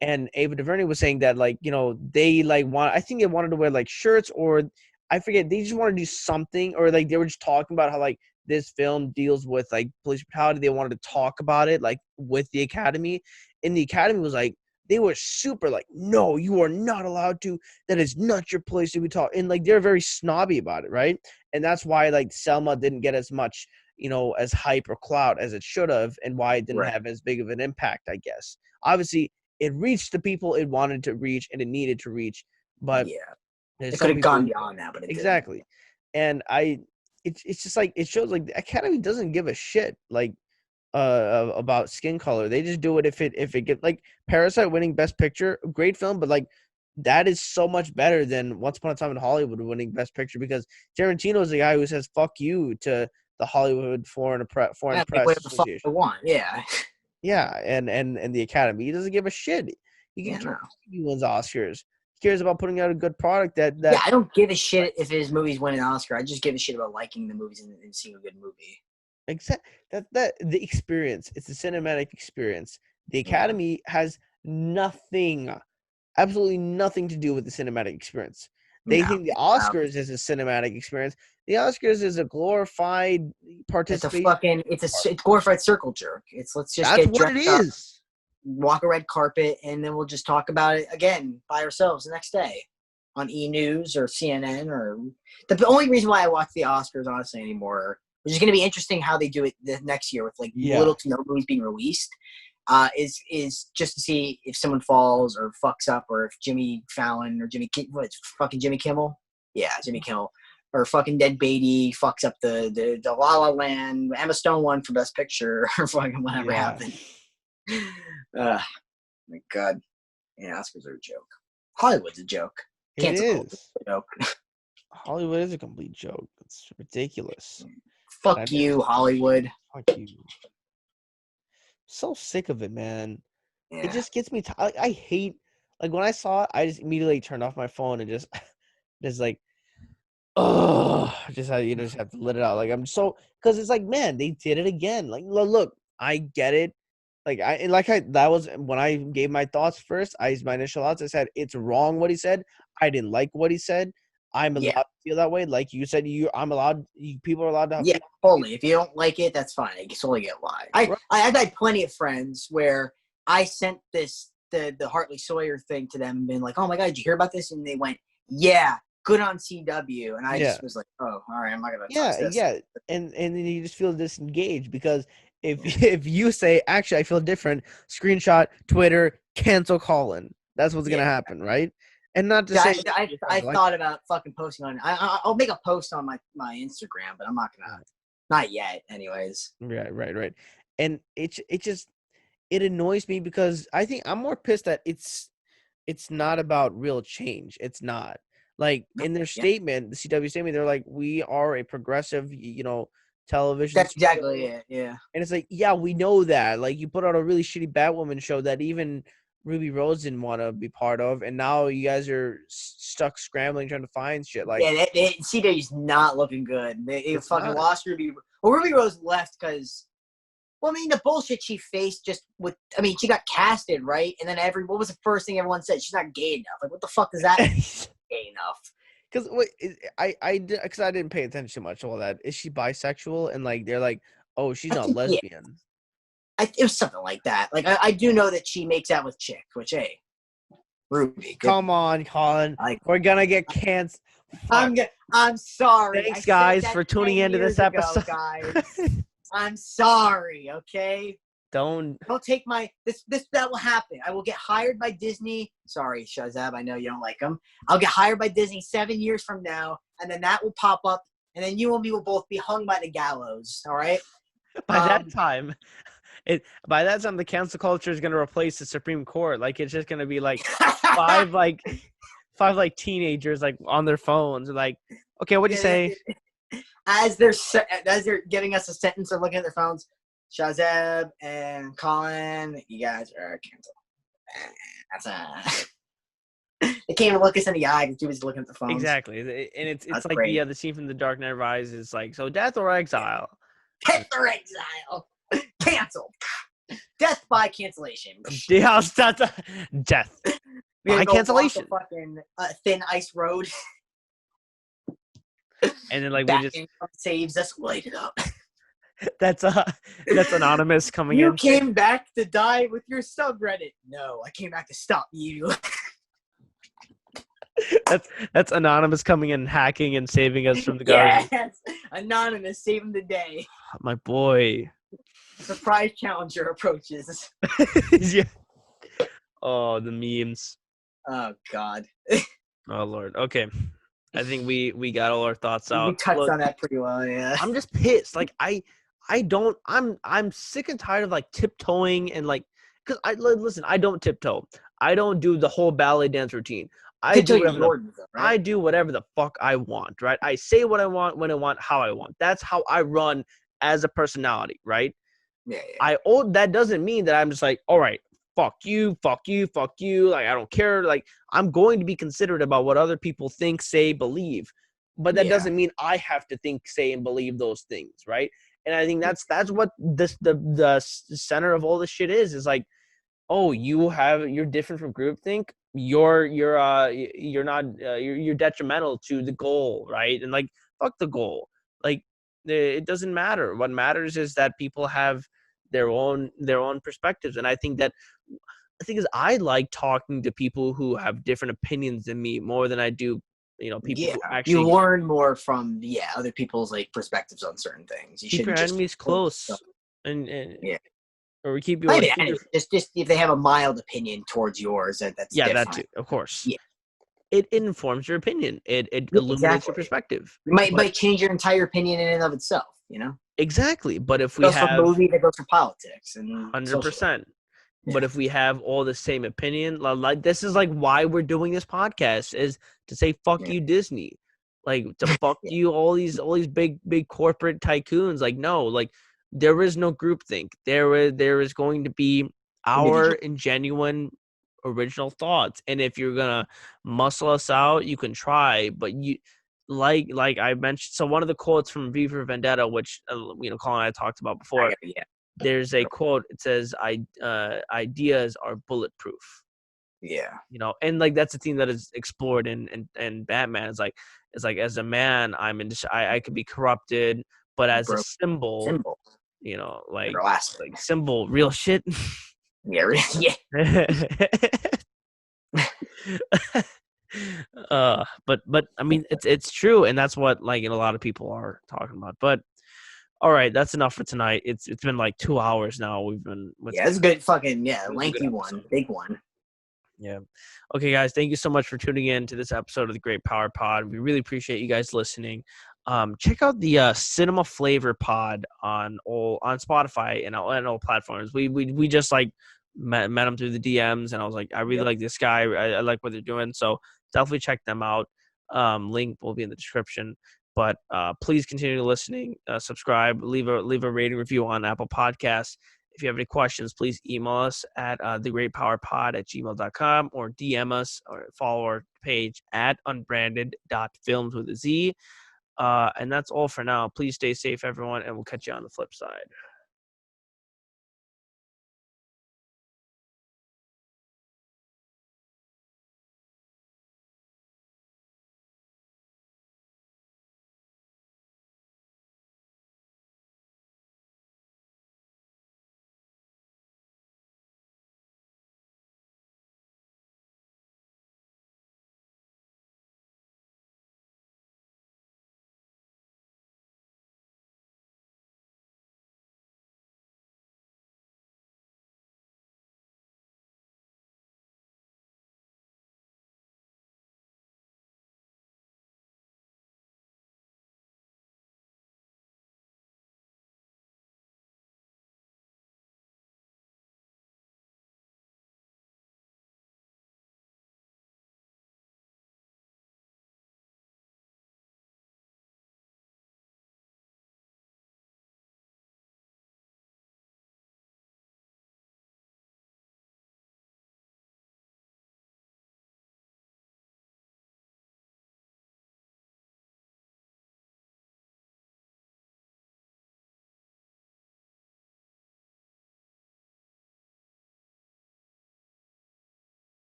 And Ava DuVernay was saying that, like, they like I think they wanted to wear like shirts, or I forget, they just wanted to do something, or like they were just talking about how like this film deals with like police brutality. They wanted to talk about it like with the Academy, and the Academy was like, they were super like, no, you are not allowed to. That is not your place to be taught. And like they're very snobby about it, right? And that's why like Selma didn't get as much, as hype or clout as it should have, and why it didn't have as big of an impact, I guess. Obviously, it reached the people it wanted to reach and it needed to reach, but it could have gone beyond that, but it exactly didn't. And it's just like, it shows like the Academy doesn't give a shit like about skin color. They just do it if it gets, like, Parasite winning Best Picture, great film, but like that is so much better than Once Upon a Time in Hollywood winning Best Picture, because Tarantino is the guy who says fuck you to the Hollywood Foreign Press Association. They want, Yeah, and the Academy, he doesn't give a shit. He wins Oscars. He cares about putting out a good product. That I don't give a shit if his movies win an Oscar. I just give a shit about liking the movies and seeing a good movie. Exactly. That the experience. It's the cinematic experience. The Academy has nothing, absolutely nothing to do with the cinematic experience. They think the Oscars is a cinematic experience. The Oscars is a glorified participation. It's glorified circle jerk. Let's just that's what it is. Walk a red carpet, and then we'll just talk about it again by ourselves the next day on E! News or CNN. Or the only reason why I watch the Oscars honestly anymore, which is going to be interesting how they do it the next year with like little to no movies being released, is just to see if someone falls or fucks up, or if Jimmy Fallon or Jimmy Kimmel? Yeah, Jimmy Kimmel. Or fucking Ned Beatty fucks up the La La Land, Emma Stone won for Best Picture, or fucking whatever happened. My God. Yeah, Oscars are a joke. Hollywood's a joke. It is. A joke. Hollywood is a complete joke. It's ridiculous. Fuck you, Hollywood. Fuck you. So sick of it, man. Yeah. It just gets me I hate, like, when I saw it, I just immediately turned off my phone and just like, just have to let it out. Like, I'm so, because it's like, man, they did it again. Like, look, I get it. Like, that was when I gave my thoughts first. My initial thoughts, I said it's wrong what he said. I didn't like what he said. I'm allowed to feel that way. Like you said, people are allowed to have totally. If you don't like it, that's fine. I totally get why. I've had plenty of friends where I sent the Hartley Sawyer thing to them and been like, oh my God, did you hear about this? And they went, yeah, good on CW. And I just was like, oh, all right, I'm not gonna touch this. Yeah. And then you just feel disengaged, because if you say, actually I feel different, screenshot, Twitter, cancel Colin. That's what's gonna happen, right? And not to say I thought about fucking posting on. I'll make a post on my Instagram, but I'm not gonna. Not yet, anyways. Right. And it annoys me, because I think I'm more pissed that it's not about real change. It's not, like, in their statement, the CW statement, they're like, we are a progressive, television. That's exactly it. Yeah. And it's like, yeah, we know that. Like, you put out a really shitty Batwoman show that even Ruby Rose didn't want to be part of, and now you guys are stuck scrambling trying to find shit. Like, CW's not looking good. They fucking lost Ruby. Well, Ruby Rose left because, well, I mean, the bullshit she faced she got casted, right? And then what was the first thing everyone said? She's not gay enough. Like, what the fuck does that mean? Gay enough. Because I didn't pay attention much to all that. Is she bisexual? And like they're like, oh, she's not lesbian. It was something like that. Like, I do know that she makes out with chicks, which, hey, Ruby. Come on, Colin. We're gonna get canceled. I'm sorry. Thanks, guys, for tuning into this episode. Guys. I'm sorry, okay? Don't take my that will happen. I will get hired by Disney. Sorry, Shahzeb, I know you don't like them. I'll get hired by Disney 7 years from now, and then that will pop up, and then you and me will both be hung by the gallows. All right. By that time, the cancel culture is going to replace the Supreme Court. Like, it's just going to be like five teenagers like on their phones, like, okay, what do you say? as they're giving us a sentence or looking at their phones, Shahzeb and Collin, you guys are canceled. That's they can't even look us in the eye because he was looking at the phones. Exactly, and it's That's like great. the scene from The Dark Knight Rises, like, so death or exile. Death or exile. Canceled. Death by cancellation. Yeah, that's death We're by gonna go cancellation. walk the fucking thin ice road. And then like Batman saves us. Light it up. that's anonymous coming You in. came back to die with your subreddit. No, I came back to stop you. That's anonymous coming in, hacking and saving us from the garbage. Yes, anonymous saving the day. My boy. Surprise challenger approaches. Yeah. Oh, the memes. Oh God. Oh Lord. Okay. I think we got all our thoughts out. We touched Look, on that pretty well, yeah. I'm just pissed. Like I'm sick and tired of like tiptoeing and like, because listen, I don't tiptoe. I don't do the whole ballet dance routine. I do whatever the fuck I want, right? I say what I want, when I want, how I want. That's how I run as a personality, right? Yeah. That doesn't mean that I'm just like, all right, fuck you. Like, I don't care. Like, I'm going to be considerate about what other people think, say, believe. But that doesn't mean I have to think, say, and believe those things, right? And I think that's what the center of all this shit is like, oh, you're different from groupthink. You're detrimental to the goal, right? And like, fuck the goal. Like, it doesn't matter. What matters is that people have their own perspectives. And I think is I like talking to people who have different opinions than me more than I do, people who actually. You learn more from other people's like perspectives on certain things. You keep your enemies close, and or we keep you. Just if they have a mild opinion towards yours, that's different. That too, of course. Yeah. It informs your opinion. It illuminates your perspective. Might change your entire opinion in and of itself. Exactly. But if it goes from movie, that goes for politics and 100%. But if we have all the same opinion, like this is like why we're doing this podcast, is to say fuck you Disney, like to fuck you all these big corporate tycoons. Like, no, like there is no groupthink. There is going to be our and genuine original thoughts, and if you're gonna muscle us out, you can try, but you like I mentioned. So one of the quotes from V for Vendetta, which Colin and I talked about before, there's a quote. It says, ideas are bulletproof. And like that's a theme that is explored in Batman. It's like as a man, I could be corrupted, but as a symbol, like symbol, real shit. Yeah. But I mean, it's true, and that's what like a lot of people are talking about. But all right, that's enough for tonight. It's been like 2 hours now. We've been it's a good fucking lengthy one, big one. Yeah. Okay, guys, thank you so much for tuning in to this episode of the Great Power Pod. We really appreciate you guys listening. Check out the Cinema Flavor Pod on Spotify and all platforms. We just like met them through the DMs, and I was like, I really like this guy. I like what they're doing, so definitely check them out. Link will be in the description. But please continue listening. Subscribe. Leave a rating review on Apple Podcasts. If you have any questions, please email us at thegreatpowerpod@gmail.com or DM us or follow our page at unbranded.films with a Z. And that's all for now. Please stay safe, everyone, and we'll catch you on the flip side.